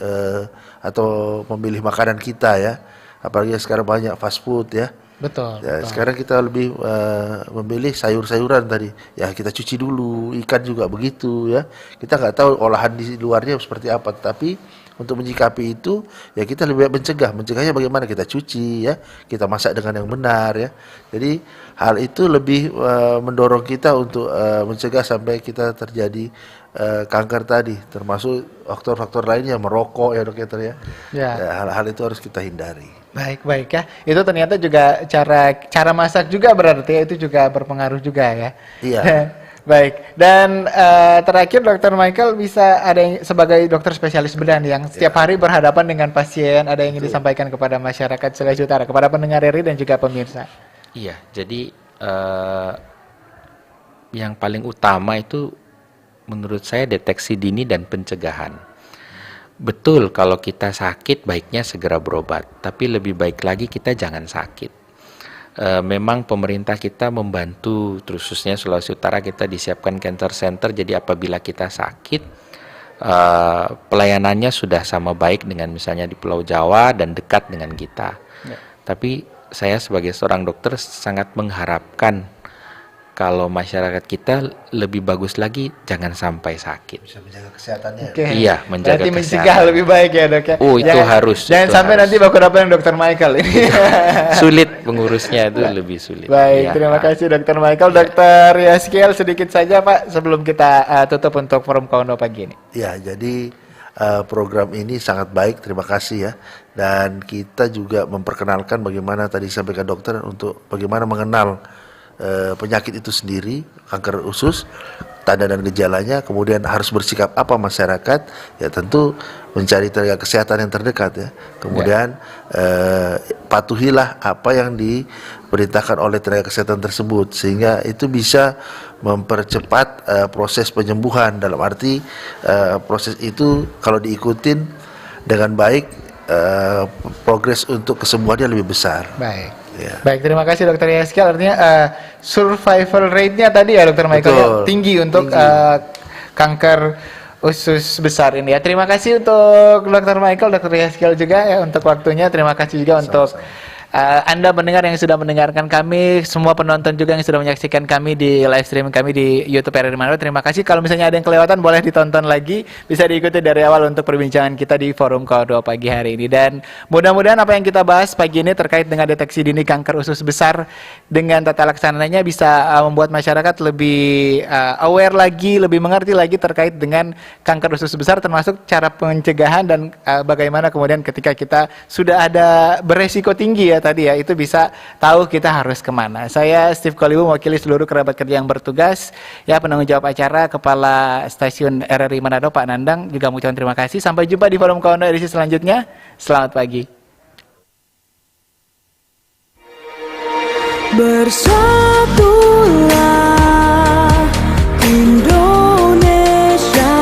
atau memilih makanan kita ya. Apalagi sekarang banyak fast food ya.
Betul.
Ya, sekarang kita lebih memilih sayur-sayuran tadi. Ya kita cuci dulu, ikan juga begitu ya. Kita nggak tahu olahan di luarnya seperti apa, tapi untuk menyikapi itu ya kita lebih baik mencegah. Mencegahnya bagaimana? Kita cuci ya, kita masak dengan yang benar ya. Jadi hal itu lebih mendorong kita untuk mencegah sampai kita terjadi kanker tadi, termasuk faktor-faktor lainnya merokok ya dokter ya.
Ya.
Hal-hal itu harus kita hindari.
Baik ya. Itu ternyata juga cara masak juga berarti ya, itu juga berpengaruh juga ya.
Iya.
Baik. Dan terakhir Dr. Michael bisa ada yang sebagai dokter spesialis bedah yang setiap hari berhadapan dengan pasien, ada yang ingin disampaikan kepada masyarakat Sulawesi Utara, kepada pendengar RRI dan juga pemirsa.
Iya, jadi yang paling utama itu menurut saya deteksi dini dan pencegahan. Betul, kalau kita sakit baiknya segera berobat, tapi lebih baik lagi kita jangan sakit. Memang pemerintah kita membantu, khususnya Sulawesi Utara kita disiapkan cancer center, jadi apabila kita sakit, pelayanannya sudah sama baik dengan misalnya di Pulau Jawa dan dekat dengan kita. Ya. Tapi saya sebagai seorang dokter sangat mengharapkan kalau masyarakat kita lebih bagus lagi jangan sampai sakit.
Bisa menjaga kesehatannya.
Okay.
Iya, menjaga
berarti
kesehatan.
mencegah lebih baik ya dok ya.
Oh itu harus.
Jangan
itu
sampai
harus.
nanti baku dapat yang Dr. Michael ini.
Sulit pengurusnya itu lebih sulit.
Baik,
Ya.
terima kasih Dr. Michael. Dr. Yaskiel sedikit saja Pak sebelum kita tutup untuk forum Kondo pagi ini.
Ya, jadi program ini sangat baik, terima kasih ya. Dan kita juga memperkenalkan bagaimana tadi disampaikan dokter untuk bagaimana mengenal penyakit itu sendiri, kanker usus, tanda dan gejalanya, kemudian harus bersikap apa masyarakat, ya tentu mencari tenaga kesehatan yang terdekat ya. Kemudian patuhilah apa yang diperintahkan oleh tenaga kesehatan tersebut, sehingga itu bisa mempercepat proses penyembuhan. Dalam arti proses itu kalau diikutin dengan baik, progres untuk kesembuhannya lebih besar.
Baik.
Ya.
Baik, terima kasih Dr. Yaskiel. Artinya survival rate-nya tadi ya Dr. Michael ya, tinggi untuk kanker usus besar ini ya. Terima kasih untuk Dr. Michael, Dr. Yaskiel juga ya untuk waktunya. Terima kasih juga untuk Anda pendengar yang sudah mendengarkan kami, semua penonton juga yang sudah menyaksikan kami di live stream kami di YouTube RRI Manado. Terima kasih. Kalau misalnya ada yang kelewatan boleh ditonton lagi, bisa diikuti dari awal untuk perbincangan kita di forum Kodo pagi hari ini. Dan mudah-mudahan apa yang kita bahas pagi ini terkait dengan deteksi dini kanker usus besar dengan tata laksananya bisa membuat masyarakat lebih aware lagi, lebih mengerti lagi terkait dengan kanker usus besar, termasuk cara pencegahan dan bagaimana kemudian ketika kita sudah ada beresiko tinggi ya tadi ya, itu bisa tahu kita harus kemana. Saya Steve Kolibu mewakili seluruh kerabat kerja yang bertugas, ya penanggung jawab acara Kepala Stasiun RRI Manado Pak Nandang juga mengucapkan terima kasih. Sampai jumpa di forum Kondo edisi selanjutnya. Selamat pagi.
Bersatulah Indonesia,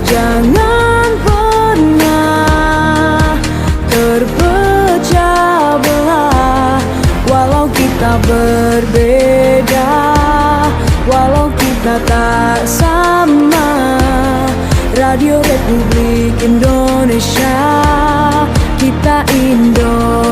jangan pernah terpecah belah. Walau kita berbeda, walau kita tak sama, Radio Republik Indonesia, kita Indonesia.